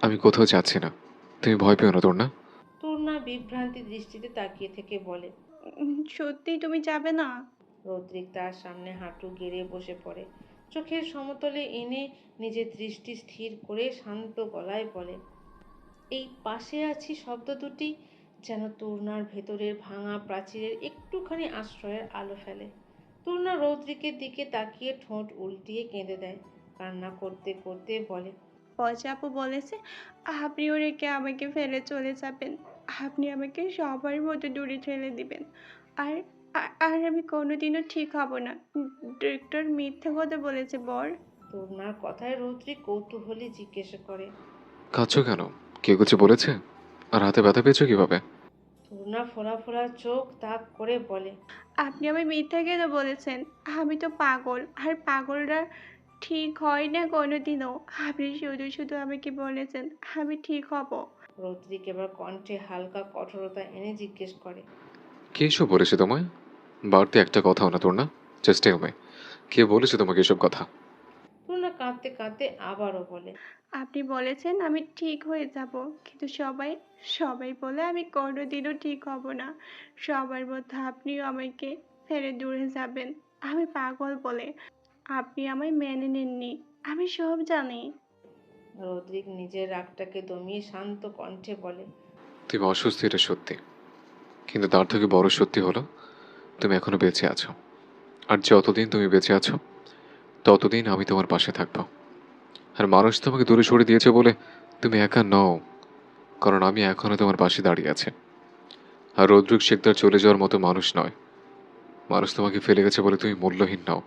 আমি কোথাও যাচ্ছি না, তুমি ভয় পেও না তুর্না। তুর্না বিভ্রান্তি দৃষ্টিতে তাকিয়ে থেকে বলে, সত্যি তুমি যাবে না? রৌদ্রিক তার সামনে হাঁটু গেড়ে বসে পড়ে। চোখের সমতলে এনে নিজের দৃষ্টি স্থির করে শান্ত গলায় বলে, এই পাশে আছি শব্দ দুটি যেন তুর্নার ভেতরের ভাঙা প্রাচীরের একটুখানি আশ্রয়ের আলো ফেলে। তুর্না রৌদ্রিকের দিকে তাকিয়ে ঠোঁট উল্টিয়ে কেঁদে দেয়। কান্না করতে করতে বলে, পয়সাপু বলেছে আপনিও রেখে আমাকে ফেলে চলে যাবেন, আপনি আমাকে সবার মতো দূরে ঠেলে দিবেন, আর আর আমি কোনোদিনও ঠিক হব না। ডিরেক্টর মিথ্যে কথা বলেছে বর। তুর্নার কথায় রৌদ্রিক কৌতূহলী জিজ্ঞাসা করে, কাঁদছো কেন? কেউ কিছু বলেছে? আর হাতে ব্যথা পেয়েছো কিভাবে? তুর্না ফোলা ফোলা চোখ তাক করে বলে, আপনি আমায় মিথ্যা কেন বলেছেন? আমি তো পাগল, আর পাগলরা ঠিক হয় না কোনোদিনও। আপনি শুধু শুধু আমাকে বলেছেন আমি ঠিক হব। রৌদ্রিক এবার কণ্ঠে হালকা কঠোরতা এনে জিজ্ঞেস করে, কে এসব বলেছে তোমায়? বাড়তি একটা কথাও না তোর না, চেষ্টা মেয়ে, কে বলেছে তোমাকে এসব কথা? তুর্না কাঁদতে কাঁদতে আবারও বলে, আপনি বলেছেন আমি ঠিক হয়ে যাব, কিন্তু সবাই সবাই বলে আমি কোনোদিনও ঠিক হব না। সবার মধ্যে আপনিও আমাকে ফেলে দূরে যাবেন। আমি পাগল বলে আপনি আমায় মেনে নেননি, আমি সব জানি। রৌদ্রিক নিজের রাগটাকে দমিয়ে শান্ত কণ্ঠে বলে, তুমি অসুস্থ, এটা সত্যি, কিন্তু তার থেকে বড় সত্যি হলো তুমি এখনো বেঁচে আছো। আর যতদিন তুমি বেঁচে আছো ততদিন আমি তোমার পাশে থাকবো। আর মানুষ তোমাকে দূরে সরে দিয়েছে বলে তুমি একা নও, কারণ আমি এখনো তোমার পাশে দাঁড়িয়ে আছি। আর রৌদ্রিক শিকদার চলে যাওয়ার মতো মানুষ নয়, মানুষ তোমাকে ফেলে গেছে বলে তুমি মূল্যহীন নাও,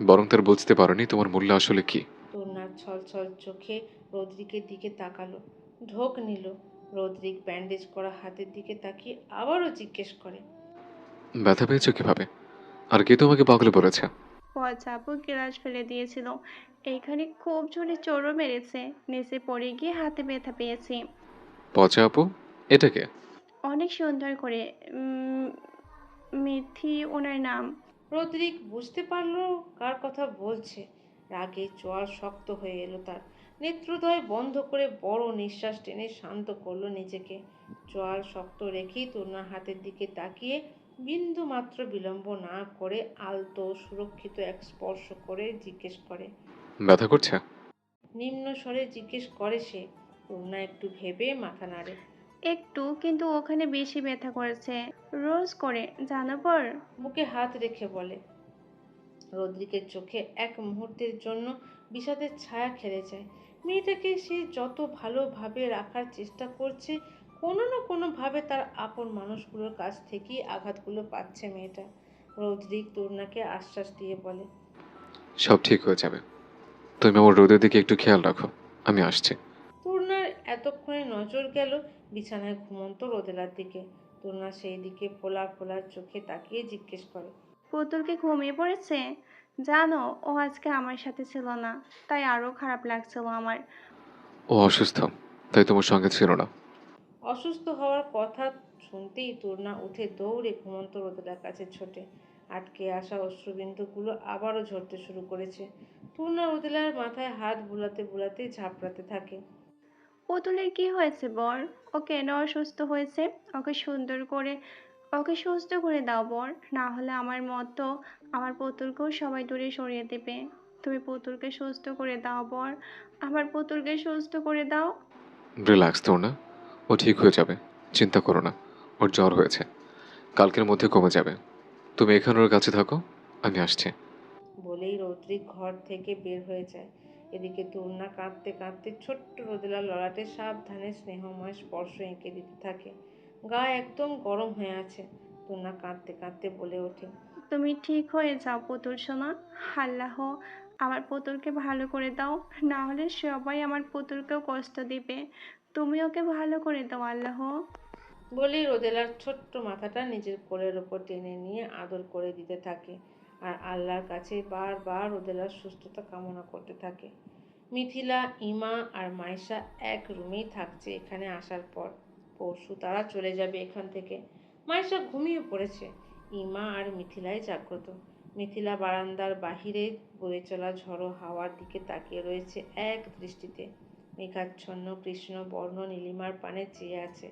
বরং তার বুঝতে পারোনি তোমার মূল্য আসলে কি। তরুণার ছলছল চোখে রদ্রিকের দিকে তাকালো, ঢোক নিল। রদ্রিক ব্যান্ডেজ করা হাতের দিকে তাকিয়ে আবারও জিজ্ঞেস করে, ব্যথা পেয়েছো কিভাবে? আর কে তোমাকে পাগলে বলেছে? পচা আপু গ্লাস ফেলে দিয়েছিল। এইখানে খুব জোরে চোরও মেরেছে, নিচে পড়ে গিয়ে হাতে ব্যথা পেয়েছি। পচা আপু? এটাকে? অনেক সুন্দর করে উম, মিথি ওনার নাম। রদ্রিক বুঝতে পারল কার কথা বলছে। রাগে চোয়াল শক্ত হয়ে এলো তার। নেত্রদ্বয় বন্ধ করে বড় নিঃশ্বাস টেনে শান্ত করলো নিজেকে। চোয়াল শক্ত রেখেই তরুণার হাতের দিকে তাকিয়ে বিন্দু মাত্র বিলম্ব না করে আলতো সুরক্ষিত এক স্পর্শ করে জিজ্ঞেস করে, ব্যথা করছে? নিম্ন স্বরে জিজ্ঞেস করে সে। তরুণা একটু ভেবে মাথা নাড়ে। একটু, কিন্তু ওখানে বেশি ব্যথা করেছে। রোজ করে জানো পর। বুকে হাত রেখে বলে। রদ্রিকের চোখে এক মুহূর্তের জন্য বিষাদের ছায়া খেলে যায়। মেয়েটাকে সে যত ভালোভাবে রাখার চেষ্টা করছে, কোনো না কোনোভাবে তার আপন মানুষগুলোর কাছ থেকেই আঘাতগুলো পাচ্ছে মেয়েটা। রদ্রিক তরুণাকে আশ্বাস দিয়ে বলে, সব ঠিক হয়ে যাবে, তুমি আমার রোদের দিকে একটু খেয়াল রাখো, আমি আসছি। তরুণার এতক্ষণে নজর গেল বিছানায় ঘুমন্ত রোদেলার দিকে। তরুণা সেই দিকে ফোলা ফোলা চোখে তাকিয়ে জিজ্ঞেস করে, পুতুলকে ঘুমিয়ে পড়েছে? জানো, ও আজকে আমার সাথে ছিল না, তাই আরো খারাপ লাগছিল আমার। ও অসুস্থ, তাই তোমার সঙ্গে ছিল না। অসুস্থ হওয়ার কথা শুনতেই তরুণা উঠে দৌড়ে ঘুমন্ত রোদেলার কাছে ছোটে। আটকে আসা অশ্রুবিন্দুগুলো আবারও ঝরতে শুরু করেছে। তরুণা রোদেলার মাথায় হাত বুলাতে বুলাতে ঝাপড়াতে থাকে। পুতুলের কি হয়েছে বর? ও কেন অসুস্থ হয়েছে? ওকে সুন্দর করে ওকে সুস্থ করে দাও বর, না হলে আমার মতো আমার পুতুলকেও সবাই দূরে সরিয়ে দেবে। তুমি পুতুলকে সুস্থ করে দাও বর, আমার পুতুলকে সুস্থ করে দাও। রিল্যাক্স না, ও ঠিক হয়ে যাবে, চিন্তা করো না। ওর জ্বর হয়েছে, কালকের মধ্যে কমে যাবে। তুমি এখানে ওর কাছে থাকো, আমি আসছি। বলেই রৌদ্রিক ঘর থেকে বের হয়ে যায়। এদিকে তরুণা কাঁদতে কাঁদতে ছোট্ট রোদেলার ললাটে সাবধানে স্নেহময় স্পর্শ এঁকে দিতে থাকে। গা একদম গরম হয়ে আছে। তরুণা কাঁদতে কাঁদতে বলে ওঠে, তুমি ঠিক হয়ে যাও পুতুল সোনা। আল্লাহ আমার পুতুলকে ভালো করে দাও, না হলে সবাই আমার পুতুলকেও কষ্ট দিবে। তুমি ওকে ভালো করে দাও আল্লাহ। বলেই রোদেলার ছোট্ট মাথাটা নিজের কোলের ওপর টেনে নিয়ে আদর করে দিতে থাকে আর আল্লাহর কাছে বারবার রোদেলার সুস্থতা কামনা করতে থাকে। মিথিলা, ইমা আর মাইশা এক রুমেই থাকছে এখানে আসার পর। পরশু তারা চলে যাবে এখান থেকে। মাইশা ঘুমিয়ে পড়েছে, ইমা আর মিথিলাই জাগ্রত। মিথিলা বারান্দার বাহিরে বয়ে চলা ঝড়ো হাওয়ার দিকে তাকিয়ে রয়েছে এক দৃষ্টিতে। মেঘাচ্ছন্ন কৃষ্ণ বর্ণ নীলিমার পানে চেয়ে আছে।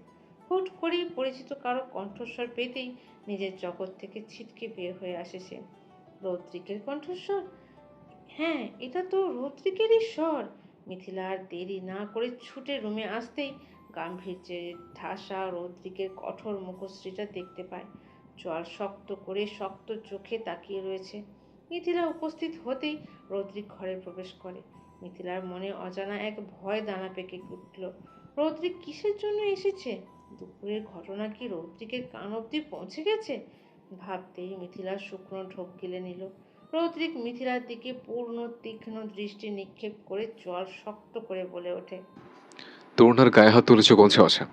হুট করেই পরিচিত কারো কণ্ঠস্বর পেতেই নিজের জগৎ থেকে ছিটকে বের হয়ে আসে সে। রৌদ্রিকের কণ্ঠস্বর? হ্যাঁ, এটা তো রৌদ্রিকেরই স্বর। মিথিলা আর দেরি না করে ছুটে রুমে আসতেই গাম্ভীর্যের ঠাসা রৌদ্রিকের কঠোর মুখশ্রীটা দেখতে পায়। চোয়াল শক্ত করে শক্ত চোখে তাকিয়ে রয়েছে। মিথিলা উপস্থিত হতেই রৌদ্রিক ঘরে প্রবেশ করে। মিথিলার মনে অজানা এক ভয় দানা পেকে উঠল। রৌদ্রিক কিসের জন্য এসেছে? দুপুরের ঘটনা কি রৌদ্রিকের কান অবধি পৌঁছে গেছে? ভাবতেই মিথিলার শুকনো ঢোক গিলে নিল। রৌদ্রিক মিথিলার দিকে পূর্ণ তীক্ষ্ণ দৃষ্টি নিক্ষেপ করে চোয়াল শক্ত করে বলে ওঠে, তরুণার গায়ে হাত তুলেছে কোন সাহসে?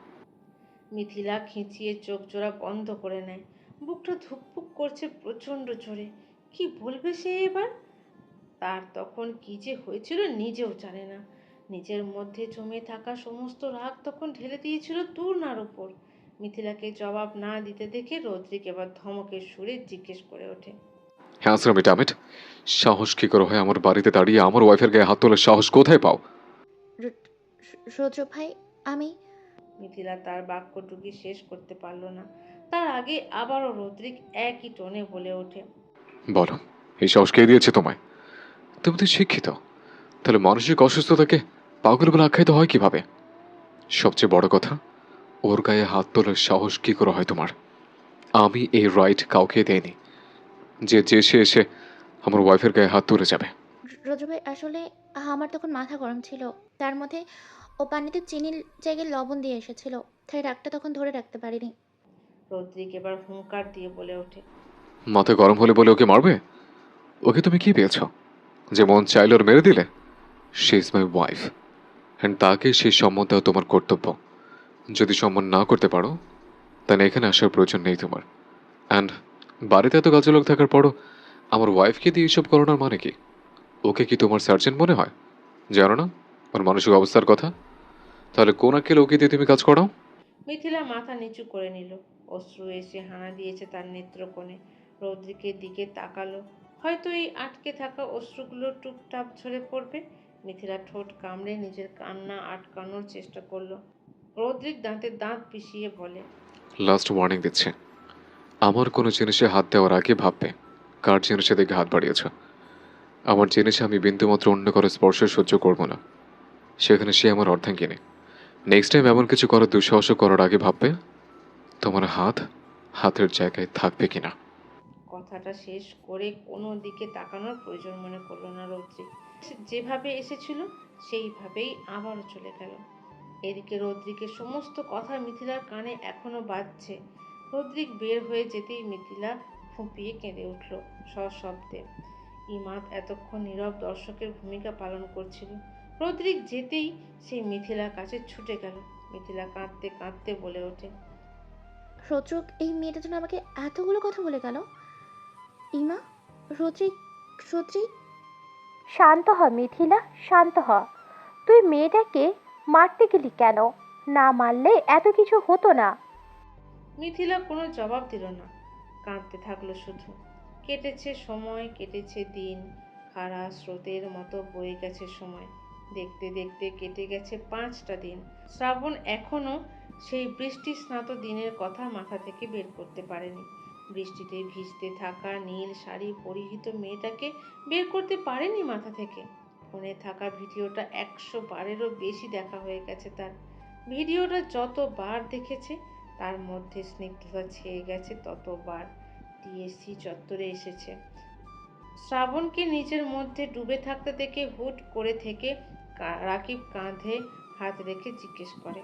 মিথিলা খিঁচিয়ে চোখ জোড়া বন্ধ করে নেয়। বুকটা ধুকপুক করছে প্রচণ্ড জোরে। কি বলবে সে এবার? তার তখন কি যে হয়েছিল নিজেও জানে না। নিজের মধ্যে জমে থাকা সমস্ত রাগ তখন ঢেলে দিয়েছিল তূর্ণার উপর। মিথিলাকে জবাব না দিতে দেখে রৌদ্রিক এবার ধমকের সুরে জিজ্ঞেস করে ওঠে, হ্যাঁ শ্রমিক ডামিট, সাহস কি করে হয় আমার বাড়িতে দাঁড়িয়ে আমার ওয়াইফের গায়ে হাত তোলার সাহস কোথায় পাও? রৌদ্র ভাই, আমি মিথিলা তার বাক্যটুকি শেষ করতে পারল না। তার আগে আবারও রৌদ্রিক একই টোনে বলে ওঠে, বলো, এই সাহস কে দিয়েছে তোমায়? তুমি তো শিক্ষিত, তাহলে মানসিক অসুস্থতাকে পাগল বলে আখ্যায়িত হয় কিভাবে? সবচেয়ে বড় কথা, ওর গায়ে হাত তোলার সাহস কি করে হয় তোমার? আমি এই রাইট কাউকে দেয়নি যে যে সে এসে আমার ওয়াইফের গায়ে হাত তুলে যাবে। রৌদ্র ভাই, আসলে আমার তখন মাথা গরম ছিল। তার মধ্যে ও পানিতে চিনির জায়গায় লবণ দিয়ে এসেছিল, তাই রাগটা তখন ধরে রাখতে পারিনি। রৌদ্রিক এবার হুঙ্কার দিয়ে বলে ওঠে, মাথা গরম হলে বলে ওকে মারবে? ওকে তুমি কি পেয়েছ যে মন চাইলে ওর মেরে দিলে? She is my wife and তাকে সেই সম্মান দেওয়া তোমার কর্তব্য। যদি সম্মান না করতে পারো তাহলে এখানে আসার প্রয়োজন নেই তোমার। অ্যান্ড বাড়িতে এত কাজের লোক থাকার পরও আমার ওয়াইফকে দিয়ে এইসব করানোর মানে কি? ওকে কি তোমার সার্জেন্ট মনে হয়? জানো না ওর মানসিক অবস্থার কথা? তাহলে কোন আক্কেলে ওকে দিয়ে তুমি কাজ করাও? মিথিলা মাথা নিচু করে নিল। অশ্রু এসে হানা দিয়েছে তার নেত্রকোণে। রৌদ্রিকের দিকে তাকালো। হয়তো এই আটকে থাকা অশ্রুগুলো টুপটাপ ঝরে পড়বে। মিথিলা ঠোঁট কামড়ে নিজের কান্না আটকানোর চেষ্টা করলো। রৌদ্রিক দাঁতে দাঁত পিষিয়ে বলে, লাস্ট ওয়ার্নিং দিচ্ছে, আমার কোনো জিনিসে হাত দেওয়ার আগে ভাববে কার জিনিসে দেখে হাত বাড়িয়েছ। আমার জিনিসে আমি বিন্দুমাত্র অন্য কারো স্পর্শ সহ্য করব না, সেখানে সে আমার অর্ধাঙ্গিনী। নেক্সট টাইম এমন কিছু করার দুঃসাহস করার আগে ভাববে তোমার হাত হাতের জায়গায় থাকবে কিনা। কথাটা শেষ করে কোনো দিকে তাকানোর প্রয়োজন মনে করলো না রৌদ্রিক। সে যেভাবে এসেছিল সেইভাবেই আবারও চলে গেল। এদিকে রৌদ্রিকের সমস্ত কথা মিথিলার কানে এখনো বাজছে। রৌদ্রিক বের হয়ে যেতেই মিথিলা ফুঁপিয়ে কেঁদে উঠল সশব্দে। ইমাদ এতক্ষণ নীরব দর্শকের ভূমিকা পালন করছিল। রৌদ্রিক যেতেই সেই মিথিলার কাছে ছুটে গেল। মিথিলা কাঁদতে কাঁদতে বলে ওঠে, রৌদ্রিক এই মেয়েটার জন্য আমাকে এতগুলো কথা বলে গেল। ইমা, রৌদ্রিক, রৌদ্রিক। শান্ত হ মিথিলা, শান্ত হ। তুই মেয়েটাকে মারতে গেলি কেন? না মারলে এত কিছু হতো না। মিথিলা কোনো জবাব দিল না, কাঁদতে থাকলো শুধু। কেটেছে সময়, কেটেছে দিন, খাড়া স্রোতের মতো বয়ে গেছে সময়। দেখতে দেখতে কেটে গেছে 5টা দিন। শ্রাবণ এখনো সেই বৃষ্টি স্নাত দিনের কথা মাথা থেকে বের করতে পারেনি। বৃষ্টিতে ভিজতে থাকা নীল শাড়ি পরিহিত মেয়েটাকে বের করতে পারেনি মাথা থেকে। ফোনে থাকা ভিডিওটা 100 বারেরও বেশি দেখা হয়ে গেছে তার। ভিডিওটা যতবার দেখেছে তার মধ্যে স্নিগ্ধতা ছেয়ে গেছে ততবার। টিএসসি চত্বরে এসেছে। শ্রাবণকে নিজের মধ্যে ডুবে থাকতে দেখে হুট করে থেকে রাকিব কাঁধে হাত রেখে জিজ্ঞেস করে,